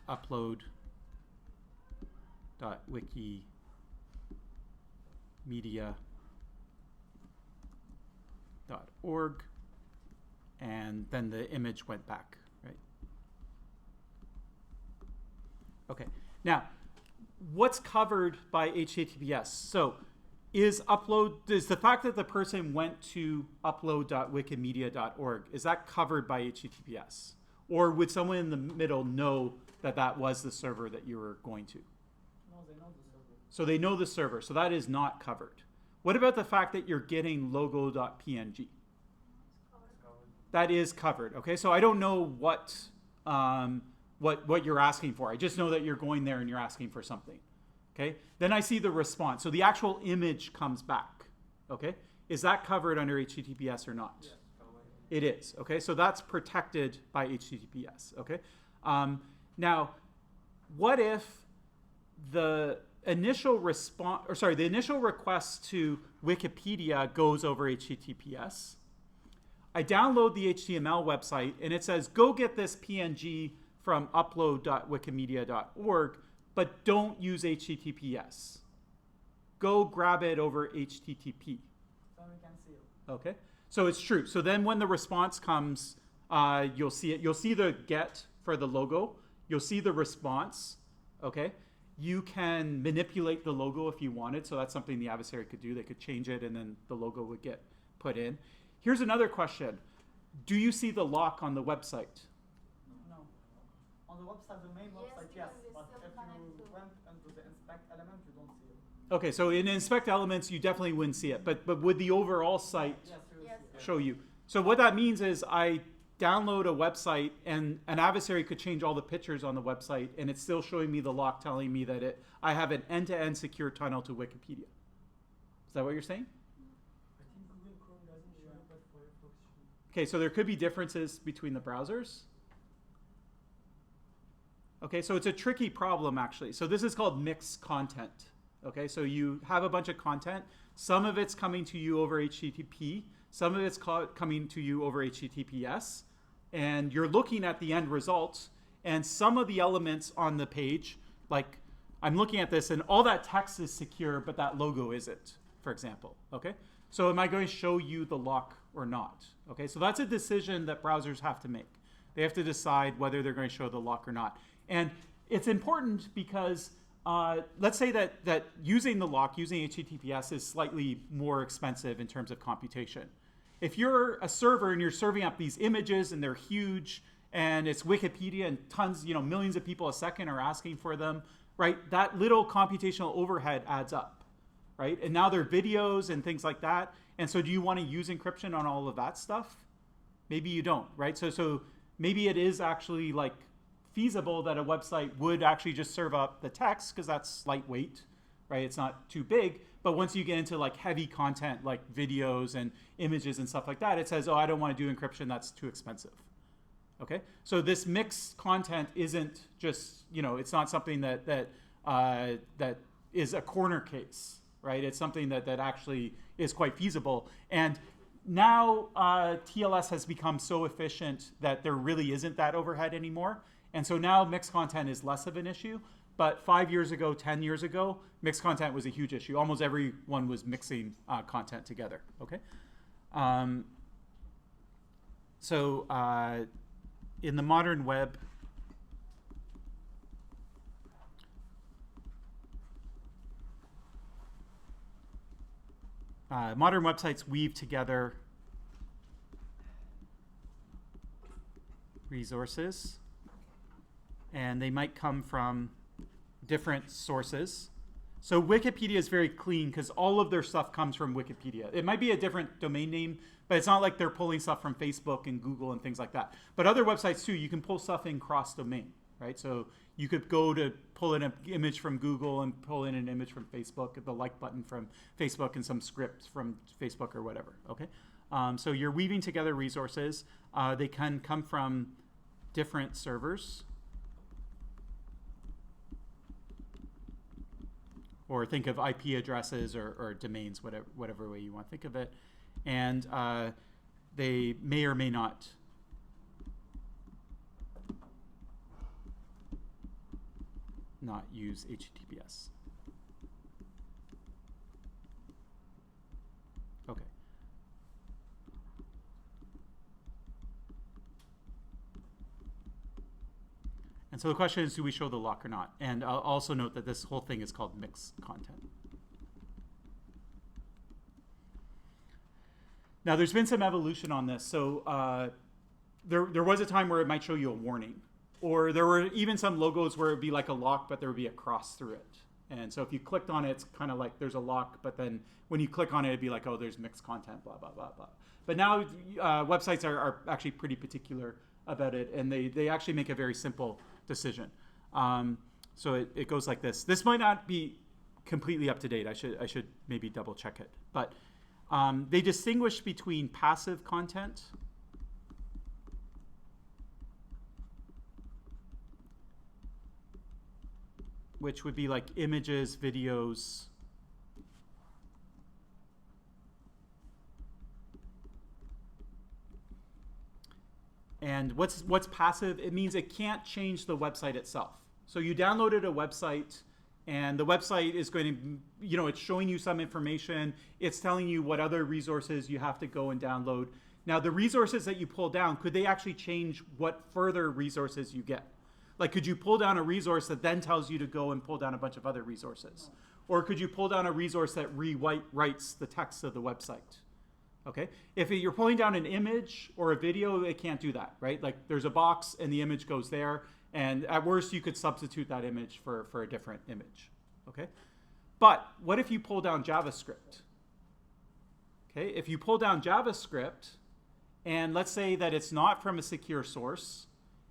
upload.wikimedia.org, and then the image went back, right? Okay, now, what's covered by HTTPS? So is the fact that the person went to upload.wikimedia.org, is that covered by HTTPS? Or would someone in the middle know that that was the server that you were going to? No, they know the server. So they know the server, so that is not covered. What about the fact that you're getting logo.png? That is covered, okay? So I don't know what you're asking for. I just know that you're going there and you're asking for something, okay? Then I see the response. So the actual image comes back, okay? Is that covered under HTTPS or not? Yes. It is, okay? So that's protected by HTTPS, okay? Now, what if the initial request to Wikipedia goes over HTTPS? I download the HTML website and it says, go get this PNG from upload.wikimedia.org, but don't use HTTPS. Go grab it over HTTP. So we can see it. Okay, so it's true. So then when the response comes, you'll see it. You'll see the get for the logo. You'll see the response, okay? You can manipulate the logo if you wanted. So that's something the adversary could do. They could change it and then the logo would get put in. Here's another question. Do you see the lock on the website? No. On the website, the main website, yes. But if you went into the inspect element, you don't see it. Okay, so in inspect elements, you definitely wouldn't see it. But would the overall site Yes, you will see it. show you? So what that means is I download a website and an adversary could change all the pictures on the website and it's still showing me the lock telling me that I have an end-to-end secure tunnel to Wikipedia. Is that what you're saying? I think Google Chrome doesn't show it, but Firefox should. Okay, so there could be differences between the browsers. Okay, so it's a tricky problem actually. So this is called mixed content. Okay, so you have a bunch of content. Some of it's coming to you over HTTP. Some of it's coming to you over HTTPS. And you're looking at the end results. And some of the elements on the page, like I'm looking at this and all that text is secure, but that logo isn't, for example. Okay, so am I going to show you the lock or not? Okay, so that's a decision that browsers have to make. They have to decide whether they're going to show the lock or not. And it's important because let's say that using the lock, using HTTPS is slightly more expensive in terms of computation. If you're a server and you're serving up these images and they're huge and it's Wikipedia and tons, millions of people a second are asking for them, right? That little computational overhead adds up, right? And now there are videos and things like that. And so do you want to use encryption on all of that stuff? Maybe you don't, right? So maybe it is actually like feasible that a website would actually just serve up the text because that's lightweight, right? It's not too big. But once you get into like heavy content like videos and images and stuff like that, it says, oh, I don't want to do encryption. That's too expensive. Okay, so this mixed content isn't just, it's not something that is a corner case, right? It's something that actually is quite feasible. And now TLS has become so efficient that there really isn't that overhead anymore. And so now mixed content is less of an issue. But 5 years ago, 10 years ago, mixed content was a huge issue. Almost everyone was mixing content together, okay? In the modern web, modern websites weave together resources, and they might come from different sources. So Wikipedia is very clean because all of their stuff comes from Wikipedia. It might be a different domain name, but it's not like they're pulling stuff from Facebook and Google and things like that. But other websites too, you can pull stuff in cross-domain, right? So you could go to pull in an image from Google and pull in an image from Facebook, the like button from Facebook and some script from Facebook or whatever, okay? So you're weaving together resources. They can come from different servers. Or think of IP addresses or domains, whatever way you want to think of it. And they may or may not use HTTPS. Okay. And so the question is, do we show the lock or not? And I'll also note that this whole thing is called mixed content. Now, there's been some evolution on this. So there was a time where it might show you a warning. Or there were even some logos where it would be like a lock, but there would be a cross through it. And so if you clicked on it, it's kind of like there's a lock, but then when you click on it, it'd be like, oh, there's mixed content, blah, blah, blah, blah. But now websites are actually pretty particular about it, and they actually make a very simple decision. So it goes like this. This might not be completely up to date. I should maybe double check it. But they distinguish between passive content which would be like images, videos, and what's passive? It means it can't change the website itself. So you downloaded a website, and the website is going to, it's showing you some information. It's telling you what other resources you have to go and download. Now, the resources that you pull down, could they actually change what further resources you get? Like, could you pull down a resource that then tells you to go and pull down a bunch of other resources? Or could you pull down a resource that rewrites the text of the website? Okay, if you're pulling down an image or a video, it can't do that, right? Like, there's a box and the image goes there, and at worst, you could substitute that image for a different image, okay? But what if you pull down JavaScript? Okay, if you pull down JavaScript, and let's say that it's not from a secure source,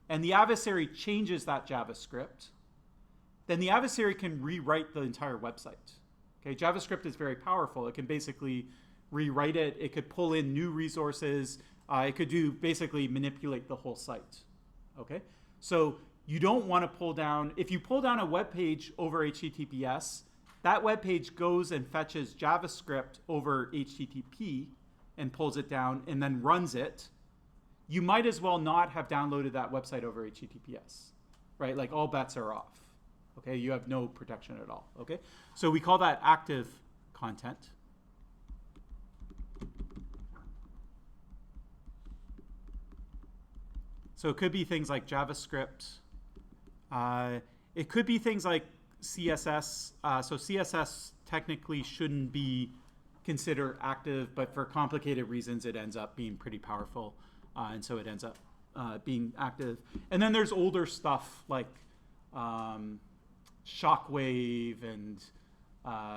and the adversary changes that JavaScript, then the adversary can rewrite the entire website. Okay, JavaScript is very powerful. It can basically rewrite it. It could pull in new resources. It could basically manipulate the whole site. Okay, so you don't want to pull down, if you pull down a web page over HTTPS, that web page goes and fetches JavaScript over HTTP and pulls it down and then runs it. You might as well not have downloaded that website over HTTPS, right? Like, all bets are off, okay? You have no protection at all, okay? So we call that active content. So it could be things like JavaScript. It could be things like CSS. So CSS technically shouldn't be considered active, but for complicated reasons, it ends up being pretty powerful. And so it ends up being active. And then there's older stuff like Shockwave and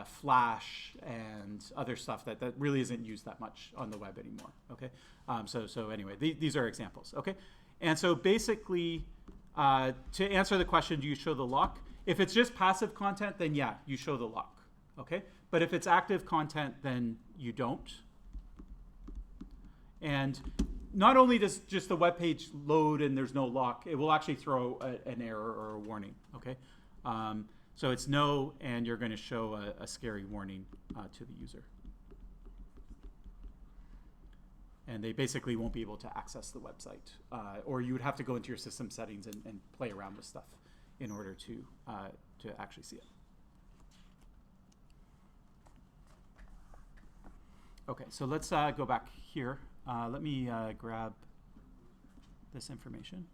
Flash and other stuff that really isn't used that much on the web anymore. Okay, so anyway, these are examples. Okay, and so basically, to answer the question, do you show the lock? If it's just passive content, then yeah, you show the lock. Okay, but if it's active content, then you don't. And not only does just the web page load and there's no lock, it will actually throw an error or a warning. Okay. So it's no, and you're going to show a scary warning to the user. And they basically won't be able to access the website. Or you would have to go into your system settings and play around with stuff in order to actually see it. OK, so let's go back here. Let me grab this information.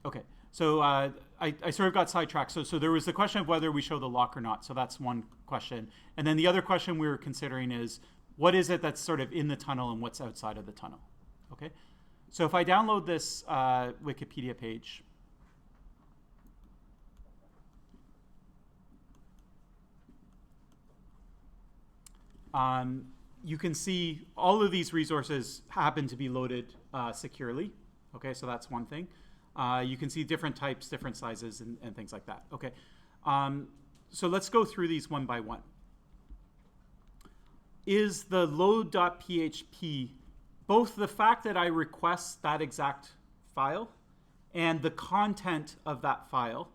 Okay, so I sort of got sidetracked. So there was the question of whether we show the lock or not. So that's one question. And then the other question we were considering is, what is it that's sort of in the tunnel and what's outside of the tunnel? Okay, so if I download this Wikipedia page, you can see all of these resources happen to be loaded securely. Okay, so that's one thing. You can see different types, different sizes, and things like that. Okay, so let's go through these one by one. Is the load.php both the fact that I request that exact file and the content of that file,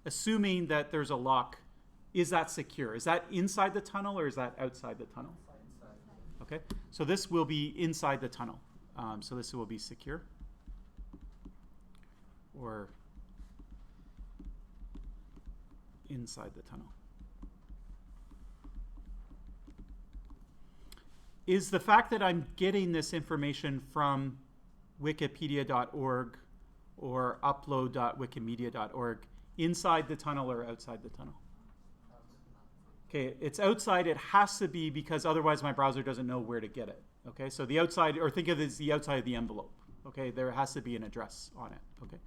assuming that there's a lock, is that secure? Is that inside the tunnel or is that outside the tunnel? Okay, so this will be inside the tunnel. So this will be secure. Or inside the tunnel. Is the fact that I'm getting this information from wikipedia.org or upload.wikimedia.org inside the tunnel or outside the tunnel? Okay, it's outside. It has to be because otherwise my browser doesn't know where to get it. Okay, so the outside, or think of it as the outside of the envelope. Okay, there has to be an address on it. Okay.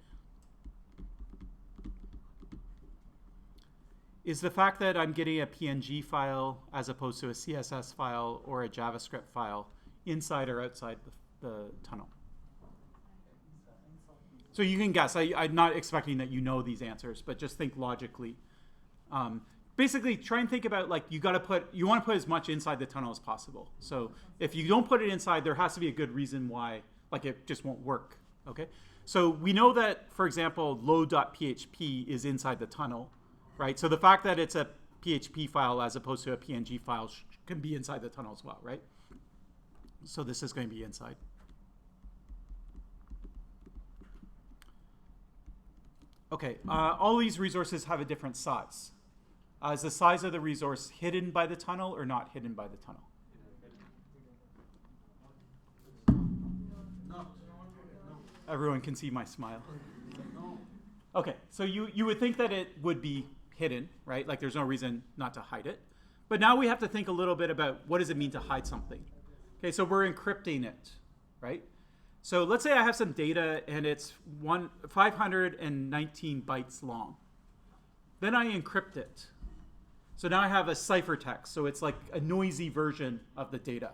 Is the fact that I'm getting a PNG file as opposed to a CSS file or a JavaScript file inside or outside the tunnel? So you can guess. I'm not expecting that you know these answers, but just think logically. Basically, try and think about, like, you want to put as much inside the tunnel as possible. So if you don't put it inside, there has to be a good reason why, like, it just won't work. Okay. So we know that, for example, load.php is inside the tunnel. Right, so the fact that it's a PHP file as opposed to a PNG file can be inside the tunnel as well, right? So this is going to be inside. Okay, all these resources have a different size. Is the size of the resource hidden by the tunnel or not hidden by the tunnel? No. Everyone can see my smile. Okay, so you would think that it would be hidden, right? Like there's no reason not to hide it. But now we have to think a little bit about what does it mean to hide something. Okay, so we're encrypting it, right? So let's say I have some data and it's 519 bytes long. Then I encrypt it. So now I have a ciphertext. So it's like a noisy version of the data.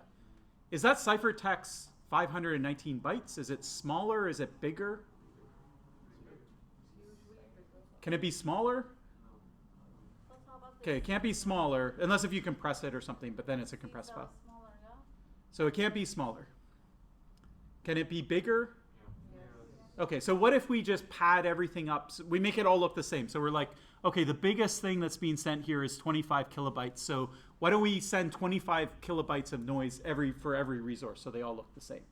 Is that ciphertext 519 bytes? Is it smaller? Is it bigger? Can it be smaller? Okay, it can't be smaller, unless if you compress it or something, but then it's a compressed file. So it can't be smaller. Can it be bigger? Okay, so what if we just pad everything up? So we make it all look the same. So we're like, okay, the biggest thing that's being sent here is 25 kilobytes. So why don't we send 25 kilobytes of noise for every resource so they all look the same?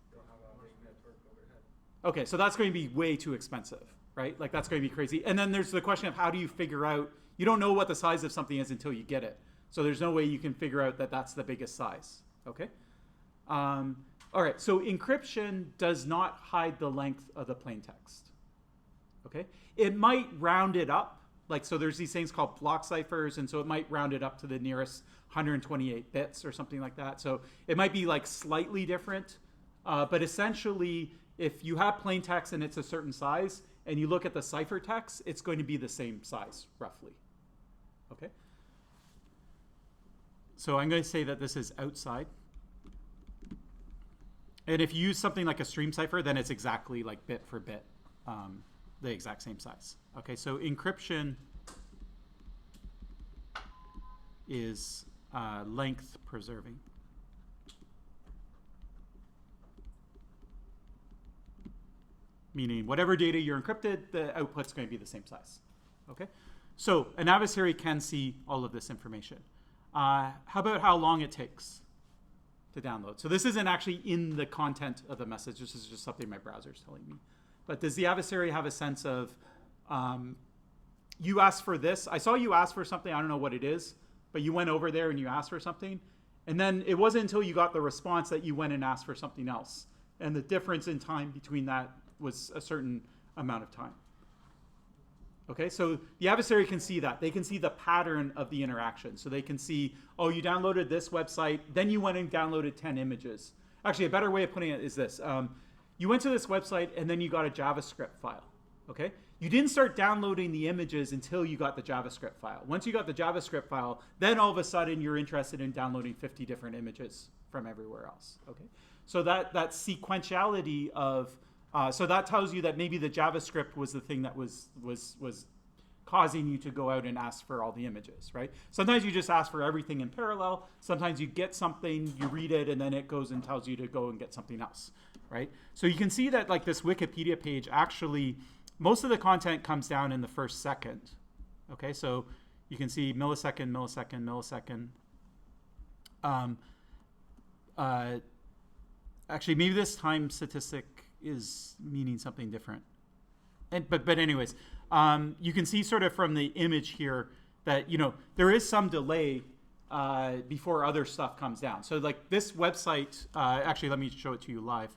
Okay, so that's going to be way too expensive, right? Like that's going to be crazy. And then there's the question of how do you figure out, you don't know what the size of something is until you get it. So there's no way you can figure out that that's the biggest size, okay? All right, so encryption does not hide the length of the plain text. Okay, it might round it up, like, so there's these things called block ciphers, and so it might round it up to the nearest 128 bits or something like that. So it might be like slightly different, but essentially, if you have plain text and it's a certain size, and you look at the ciphertext, it's going to be the same size, roughly. Okay? So I'm going to say that this is outside. And if you use something like a stream cipher, then it's exactly like bit for bit, the exact same size. Okay, so encryption is length preserving. Meaning whatever data you're encrypted, the output's going to be the same size. Okay, so an adversary can see all of this information. How about how long it takes to download? So this isn't actually in the content of the message. This is just something my browser's telling me. But does the adversary have a sense of, you asked for this. I saw you ask for something. I don't know what it is, but you went over there and you asked for something. And then it wasn't until you got the response that you went and asked for something else. And the difference in time between that was a certain amount of time. Okay, so the adversary can see that. They can see the pattern of the interaction. So they can see, oh, you downloaded this website, then you went and downloaded 10 images. Actually, a better way of putting it is this. You went to this website, and then you got a JavaScript file. Okay, you didn't start downloading the images until you got the JavaScript file. Once you got the JavaScript file, then all of a sudden you're interested in downloading 50 different images from everywhere else. Okay, so that sequentiality of so that tells you that maybe the JavaScript was the thing that was causing you to go out and ask for all the images, right? Sometimes you just ask for everything in parallel. Sometimes you get something, you read it, and then it goes and tells you to go and get something else, right? So you can see that like this Wikipedia page, actually, most of the content comes down in the first second. Okay, so you can see millisecond, millisecond, millisecond. Actually, maybe this time statistic is meaning something different. But anyways, you can see sort of from the image here that, you know, there is some delay before other stuff comes down. So like this website, actually, let me show it to you live.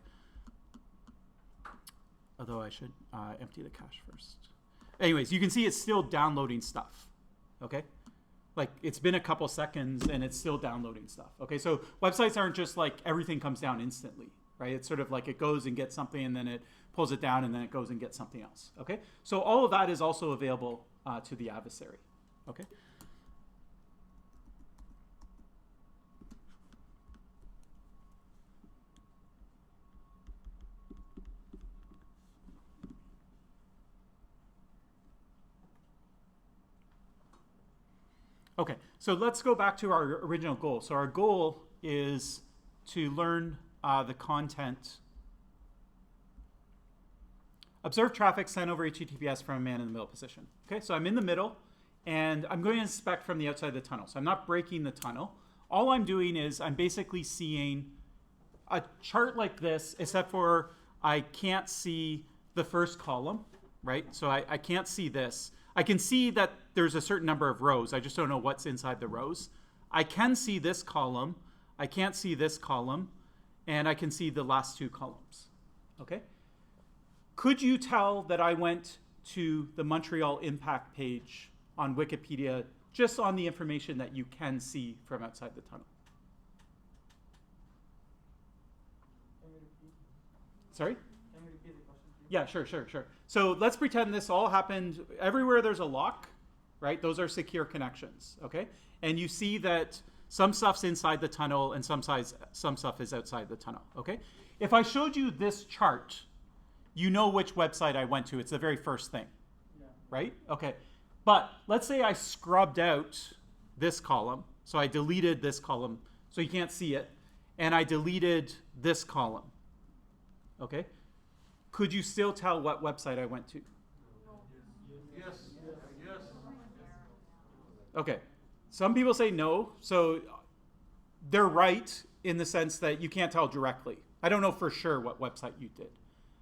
Although I should empty the cache first. Anyways, you can see it's still downloading stuff, okay? Like it's been a couple seconds and it's still downloading stuff, okay? So websites aren't just like everything comes down instantly, right? It's sort of like it goes and gets something and then it pulls it down and then it goes and gets something else, okay? So all of that is also available to the adversary, okay? Okay, so let's go back to our original goal. So our goal is to learn the content. Observe traffic sent over HTTPS from a man-in-the-middle position. Okay, so I'm in the middle, and I'm going to inspect from the outside of the tunnel. So I'm not breaking the tunnel. All I'm doing is I'm basically seeing a chart like this, except for I can't see the first column, right? So I can't see this. I can see that there's a certain number of rows. I just don't know what's inside the rows. I can see this column. I can't see this column. And I can see the last two columns. Okay? Could you tell that I went to the Montreal impact page on Wikipedia just on the information that you can see from outside the tunnel? Can you repeat? Sorry? Can you repeat the question, please? Yeah, sure. So let's pretend this all happened everywhere there's a lock, right? Those are secure connections, okay? And you see that some stuff's inside the tunnel and some stuff is outside the tunnel, okay? If I showed you this chart, you know which website I went to. It's the very first thing, Yeah. right? Okay, but let's say I scrubbed out this column. So I deleted this column so you can't see it. And I deleted this column, okay? Could you still tell what website I went to? Yes. Yes. Okay, some people say no, so they're right in the sense that you can't tell directly. I don't know for sure what website you did.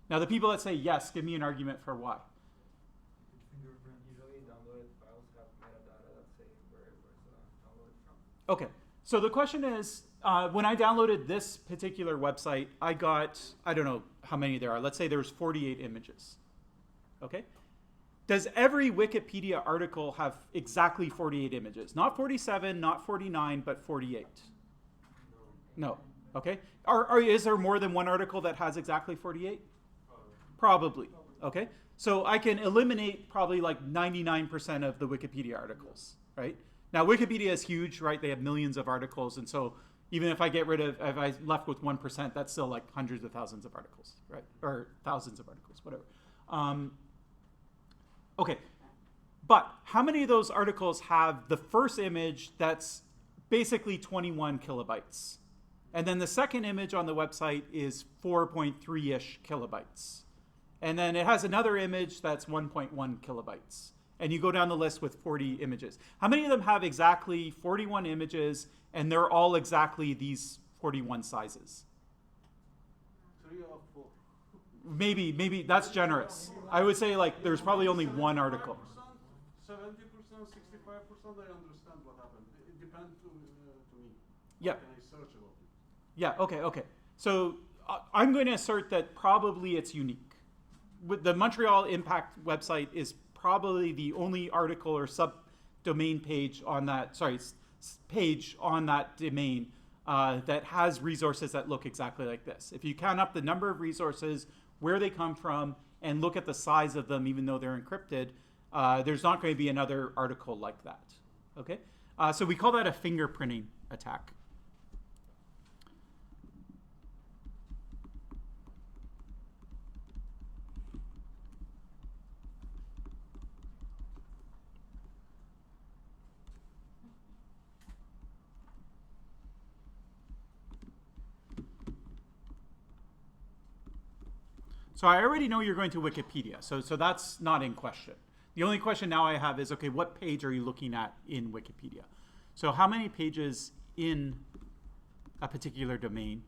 Now, the people that say yes, give me an argument for why. Usually downloaded files have metadata that say where it was downloaded from. Okay, So the question is, when I downloaded this particular website, I got, I don't know how many there are. Let's say there's 48 images. Okay? Does every Wikipedia article have exactly 48 images? Not 47, not 49, but 48. No. Okay? Is there more than one article that has exactly 48? Probably. Okay? So I can eliminate probably like 99% of the Wikipedia articles, right? Now Wikipedia is huge, right? They have millions of articles, and so even if I get rid of, if I left with 1%, that's still like hundreds of thousands of articles, right? Or thousands of articles, whatever. Okay, but how many of those articles have the first image that's basically 21 kilobytes? And then the second image on the website is 4.3-ish kilobytes. And then it has another image that's 1.1 kilobytes. And you go down the list with 40 images. How many of them have exactly 41 images and they're all exactly these 41 sizes? 3 or 4. Maybe that's generous. I would say like there's probably only one article. 70%, 65%, I understand what happened. It depends to me. Yeah. What can I search about it? Yeah, okay. So I'm going to assert that probably it's unique. With the Montreal Impact website is probably the only article or subdomain page on that, page on that domain that has resources that look exactly like this. If you count up the number of resources, where they come from, and look at the size of them, even though they're encrypted, there's not going to be another article like that. Okay? So we call that a fingerprinting attack. So I already know you're going to Wikipedia, so that's not in question. The only question now I have is, okay, what page are you looking at in Wikipedia? So how many pages in a particular domain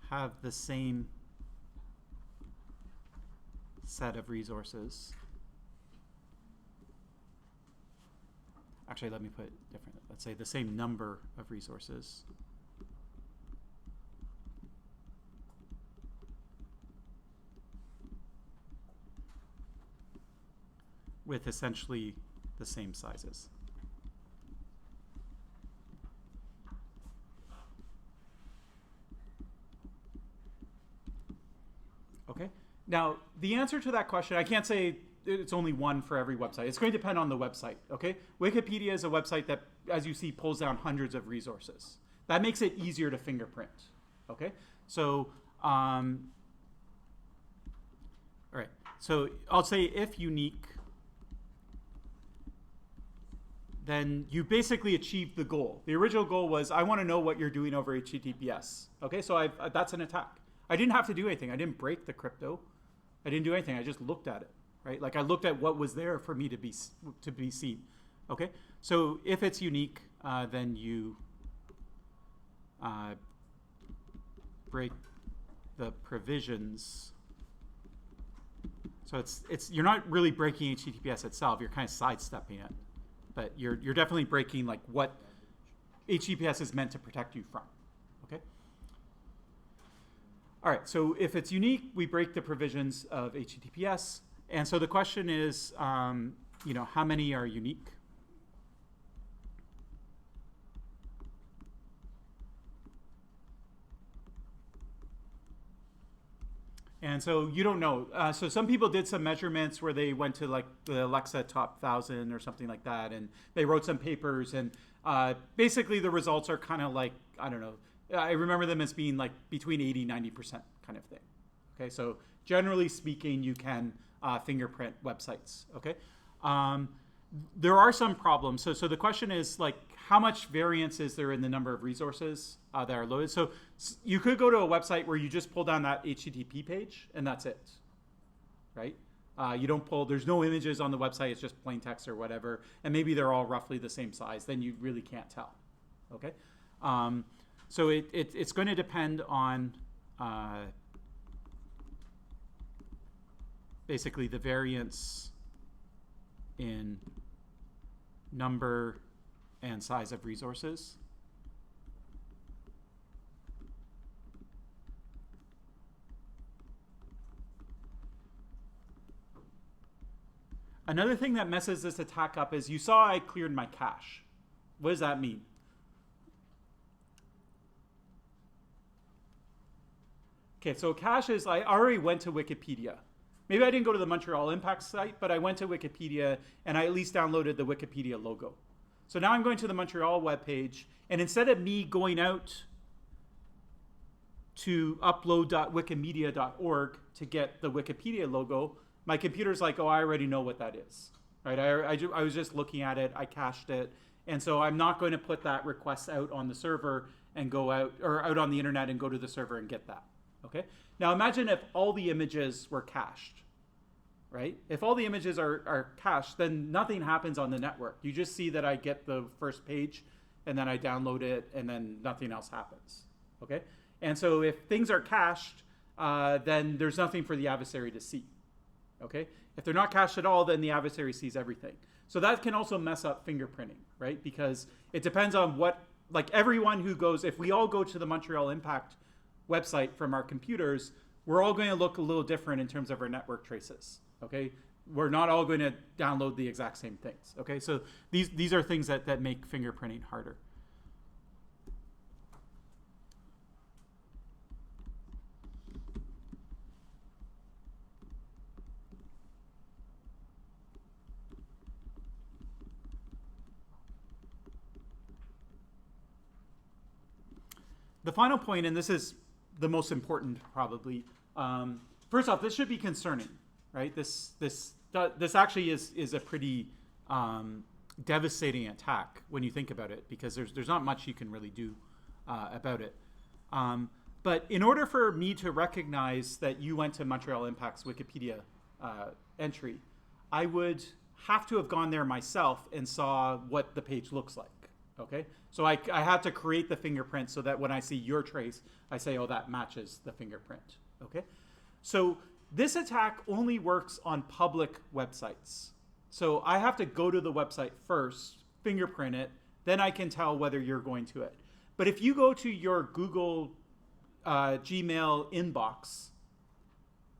have the same set of resources? Actually, let me put it differently. Let's say the same number of resources with essentially the same sizes. Okay. Now, the answer to that question, I can't say it's only one for every website. It's going to depend on the website, okay? Wikipedia is a website that, as you see, pulls down hundreds of resources. That makes it easier to fingerprint, okay? So, all right. So I'll say if unique, then you basically achieved the goal. The original goal was, I want to know what you're doing over HTTPS, okay? So that's an attack. I didn't have to do anything. I didn't break the crypto. I didn't do anything. I just looked at it. Right? Like I looked at what was there for me to be seen. Okay? So if it's unique, then you break the provisions. So you're not really breaking HTTPS itself. You're kind of sidestepping it, but you're definitely breaking like what HTTPS is meant to protect you from. Okay? All right. So if it's unique, we break the provisions of HTTPS. And so the question is, how many are unique? And so you don't know. So some people did some measurements where they went to like the Alexa top 1,000 or something like that, and they wrote some papers. And basically the results are kind of like, I don't know. I remember them as being like between 80, 90% kind of thing. Okay, so generally speaking, you can fingerprint websites, okay? There are some problems. So the question is like, how much variance is there in the number of resources that are loaded? So you could go to a website where you just pull down that HTTP page and that's it, right? You don't pull, there's no images on the website, it's just plain text or whatever, and maybe they're all roughly the same size, then you really can't tell, okay? So it's going to depend on basically the variance in number and size of resources. Another thing that messes this attack up is you saw I cleared my cache. What does that mean? Okay, so cache is, I already went to Wikipedia. Maybe I didn't go to the Montreal Impact site, but I went to Wikipedia and I at least downloaded the Wikipedia logo. So now I'm going to the Montreal webpage, and instead of me going out to upload.wikimedia.org to get the Wikipedia logo, my computer's like, oh, I already know what that is, right? I was just looking at it, I cached it, and so I'm not going to put that request out on the server and go out, or out on the internet and go to the server and get that, okay? Now imagine if all the images were cached, right? If all the images are cached, then nothing happens on the network. You just see that I get the first page, and then I download it, and then nothing else happens, okay? And so if things are cached, then there's nothing for the adversary to see. Okay? If they're not cached at all, then the adversary sees everything. So that can also mess up fingerprinting, right? Because it depends on what, like everyone who goes, if we all go to the Montreal Impact website from our computers, we're all going to look a little different in terms of our network traces, okay? We're not all going to download the exact same things, okay? So these are things that make fingerprinting harder. The final point, and this is the most important probably, first off, this should be concerning, right? This actually is a pretty devastating attack when you think about it, because there's not much you can really do about it. But in order for me to recognize that you went to Montreal Impact's Wikipedia entry, I would have to have gone there myself and saw what the page looks like. Okay, so I have to create the fingerprint so that when I see your trace, I say, oh, that matches the fingerprint. Okay, so this attack only works on public websites. So I have to go to the website first, fingerprint it, then I can tell whether you're going to it. But if you go to your Google Gmail inbox,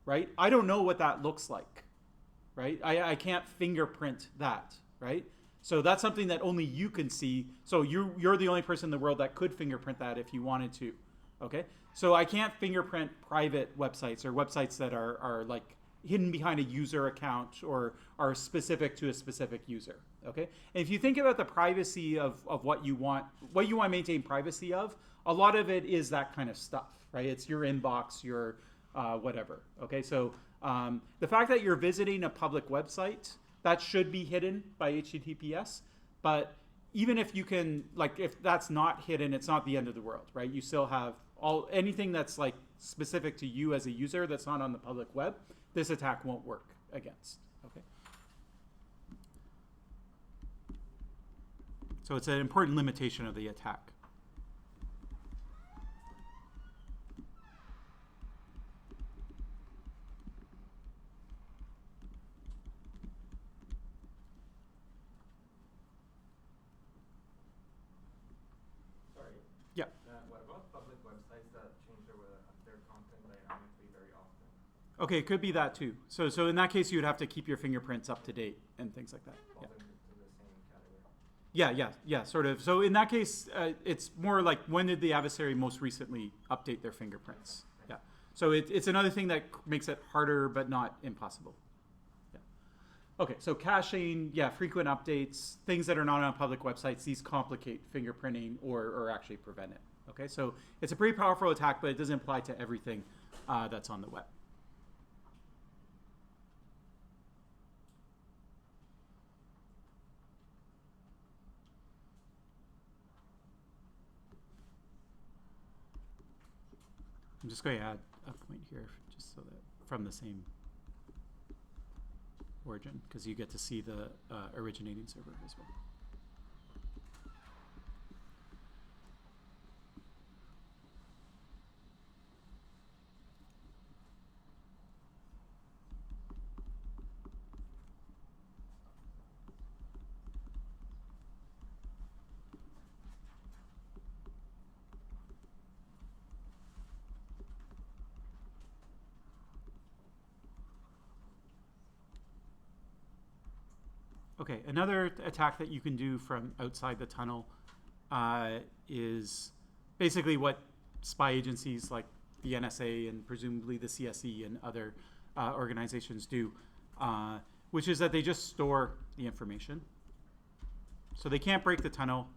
right, I don't know what that looks like, right? I can't fingerprint that, right? So that's something that only you can see. So you're the only person in the world that could fingerprint that if you wanted to, okay? So I can't fingerprint private websites or websites that are like hidden behind a user account or are specific to a specific user, okay? And if you think about the privacy of what you want to maintain privacy of, a lot of it is that kind of stuff, right? It's your inbox, your whatever, okay? So the fact that you're visiting a public website, that should be hidden by HTTPS, but even if you can, like, if that's not hidden, it's not the end of the world, right? You still have anything that's like specific to you as a user that's not on the public web, this attack won't work against, okay? So it's an important limitation of the attack. Okay, it could be that too. So in that case, you would have to keep your fingerprints up to date and things like that. Yeah, sort of. So in that case, it's more like when did the adversary most recently update their fingerprints? Yeah. So it's another thing that makes it harder but not impossible. Yeah. Okay, so caching, yeah, frequent updates, things that are not on public websites, these complicate fingerprinting or actually prevent it. Okay, so it's a pretty powerful attack, but it doesn't apply to everything that's on the web. I'm just going to add a point here just so that from the same origin, because you get to see the originating server as well. Okay, another attack that you can do from outside the tunnel is basically what spy agencies like the NSA and presumably the CSE and other organizations do, which is that they just store the information. So they can't break the tunnel.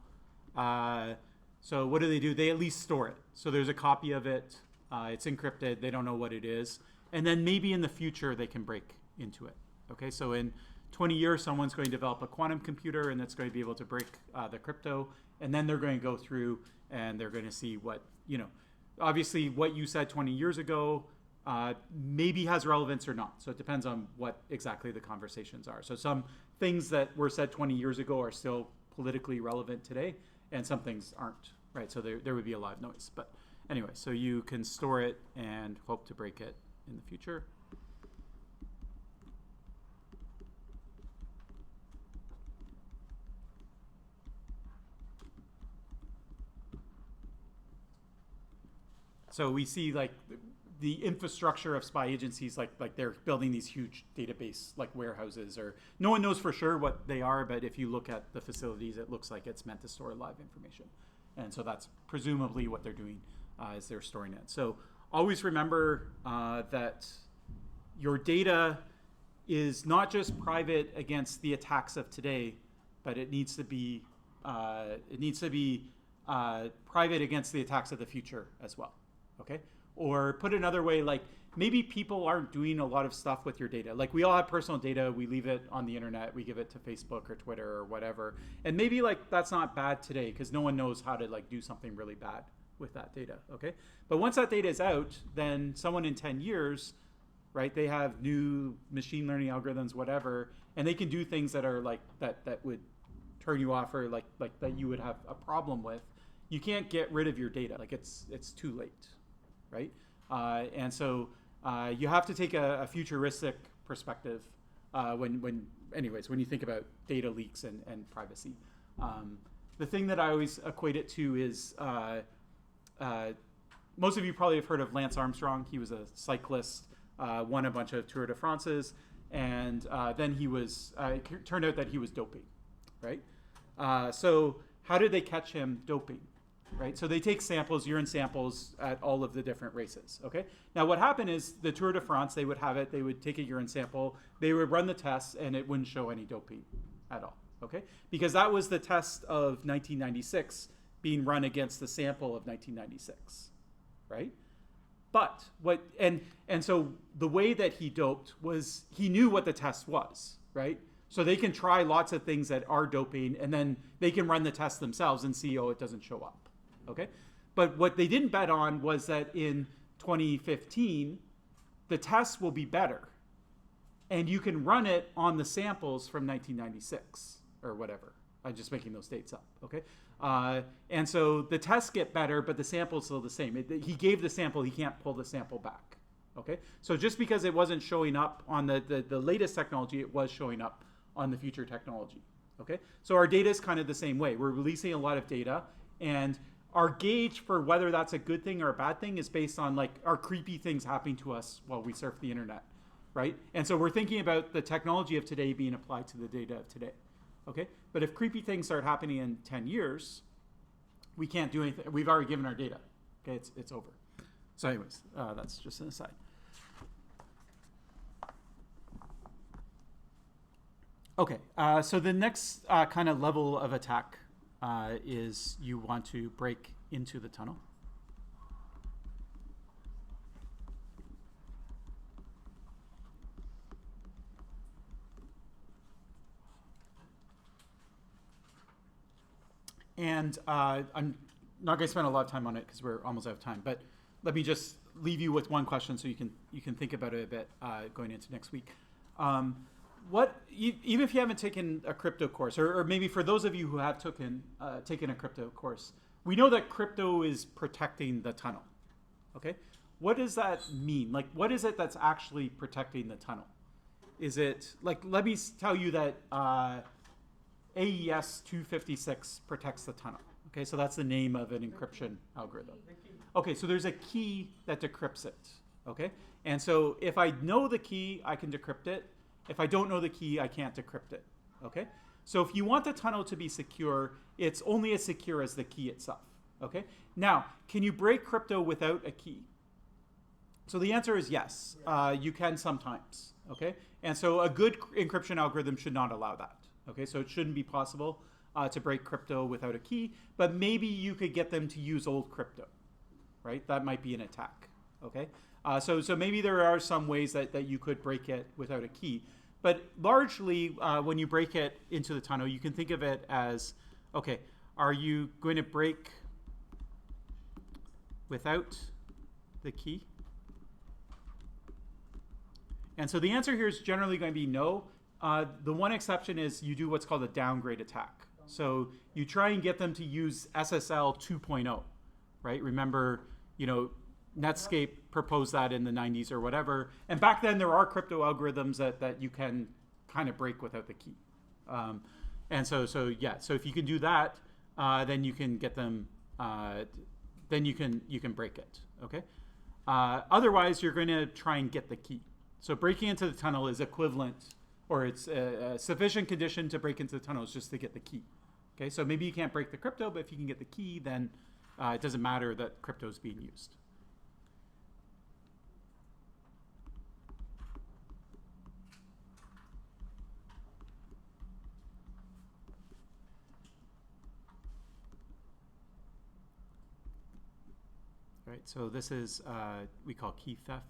So what do? They at least store it. So there's a copy of it. It's encrypted. They don't know what it is. And then maybe in the future they can break into it. Okay, so in 20 years, someone's going to develop a quantum computer and that's going to be able to break the crypto. And then they're going to go through and they're going to see what, obviously what you said 20 years ago maybe has relevance or not. So it depends on what exactly the conversations are. So some things that were said 20 years ago are still politically relevant today, and some things aren't, right? So there would be a lot of noise. But anyway, so you can store it and hope to break it in the future. So we see like the infrastructure of spy agencies, like they're building these huge database like warehouses, or no one knows for sure what they are, but if you look at the facilities, it looks like it's meant to store live information. And so that's presumably what they're doing is they're storing it. So always remember that your data is not just private against the attacks of today, but it needs to be private against the attacks of the future as well. Okay? Or put another way, like maybe people aren't doing a lot of stuff with your data. Like we all have personal data, we leave it on the internet, we give it to Facebook or Twitter or whatever. And maybe like that's not bad today because no one knows how to like do something really bad with that data, okay? But once that data is out, then someone in 10 years, right, they have new machine learning algorithms, whatever, and they can do things that are like, that would turn you off or like that you would have a problem with. You can't get rid of your data, like it's too late. Right? And so you have to take a futuristic perspective when you think about data leaks and privacy. The thing that I always equate it to is most of you probably have heard of Lance Armstrong. He was a cyclist, won a bunch of Tour de France's, and then he was, it turned out that he was doping, right? So how did they catch him doping? Right, so they take samples, urine samples at all of the different races. Okay. Now what happened is the Tour de France, they would have it. They would take a urine sample. They would run the tests, and it wouldn't show any doping at all. Okay, because that was the test of 1996 being run against the sample of 1996. Right. But so the way that he doped was he knew what the test was. Right. So they can try lots of things that are doping, and then they can run the test themselves and see, oh, it doesn't show up. Okay, but what they didn't bet on was that in 2015, the test will be better, and you can run it on the samples from 1996 or whatever. I'm just making those dates up. Okay, and so the tests get better, but the sample's still the same. He gave the sample; he can't pull the sample back. Okay, so just because it wasn't showing up on the latest technology, it was showing up on the future technology. Okay, so our data is kind of the same way. We're releasing a lot of data, and our gauge for whether that's a good thing or a bad thing is based on like our creepy things happening to us while we surf the internet, right? And so we're thinking about the technology of today being applied to the data of today, okay? But if creepy things start happening in 10 years, we can't do anything. We've already given our data, okay? It's over. So anyways, that's just an aside. Okay, so the next kind of level of attack is you want to break into the tunnel. And I'm not going to spend a lot of time on it because we're almost out of time, but let me just leave you with one question so you can think about it a bit going into next week. Even if you haven't taken a crypto course, or maybe for those of you who have taken a crypto course, we know that crypto is protecting the tunnel. Okay, what does that mean? Like, what is it that's actually protecting the tunnel? Is it like, let me tell you that AES 256 protects the tunnel. Okay, so that's the name of an encryption algorithm. Okay, so there's a key that decrypts it. Okay, and so if I know the key, I can decrypt it. If I don't know the key, I can't decrypt it. Okay? So if you want the tunnel to be secure, it's only as secure as the key itself. Okay? Now, can you break crypto without a key? So the answer is yes. You can sometimes. Okay? And so a good encryption algorithm should not allow that. Okay? So it shouldn't be possible to break crypto without a key, but maybe you could get them to use old crypto, right? That might be an attack. Okay? So maybe there are some ways that you could break it without a key. But largely, when you break it into the tunnel, you can think of it as, okay, are you going to break without the key? And so the answer here is generally going to be no. The one exception is you do what's called a downgrade attack. So you try and get them to use SSL 2.0, right? Remember, Netscape proposed that in the 90s or whatever. And back then there are crypto algorithms that you can kind of break without the key. And so if you can do that, then you can get them, then you can break it, okay? Otherwise, you're going to try and get the key. So breaking into the tunnel is equivalent, or it's a sufficient condition to break into the tunnel is just to get the key. Okay, so maybe you can't break the crypto, but if you can get the key, then it doesn't matter that crypto is being used. Right, so this is, we call key theft.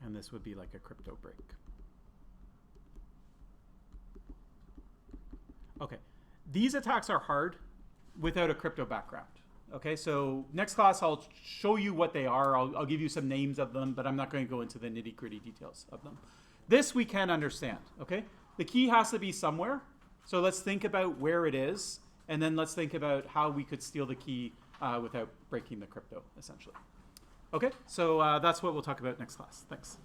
And this would be like a crypto break. Okay, these attacks are hard without a crypto background. Okay, so next class I'll show you what they are. I'll give you some names of them, but I'm not going to go into the nitty-gritty details of them. This we can understand, okay? The key has to be somewhere. So let's think about where it is, and then let's think about how we could steal the key without breaking the crypto, essentially. Okay, so that's what we'll talk about next class. Thanks.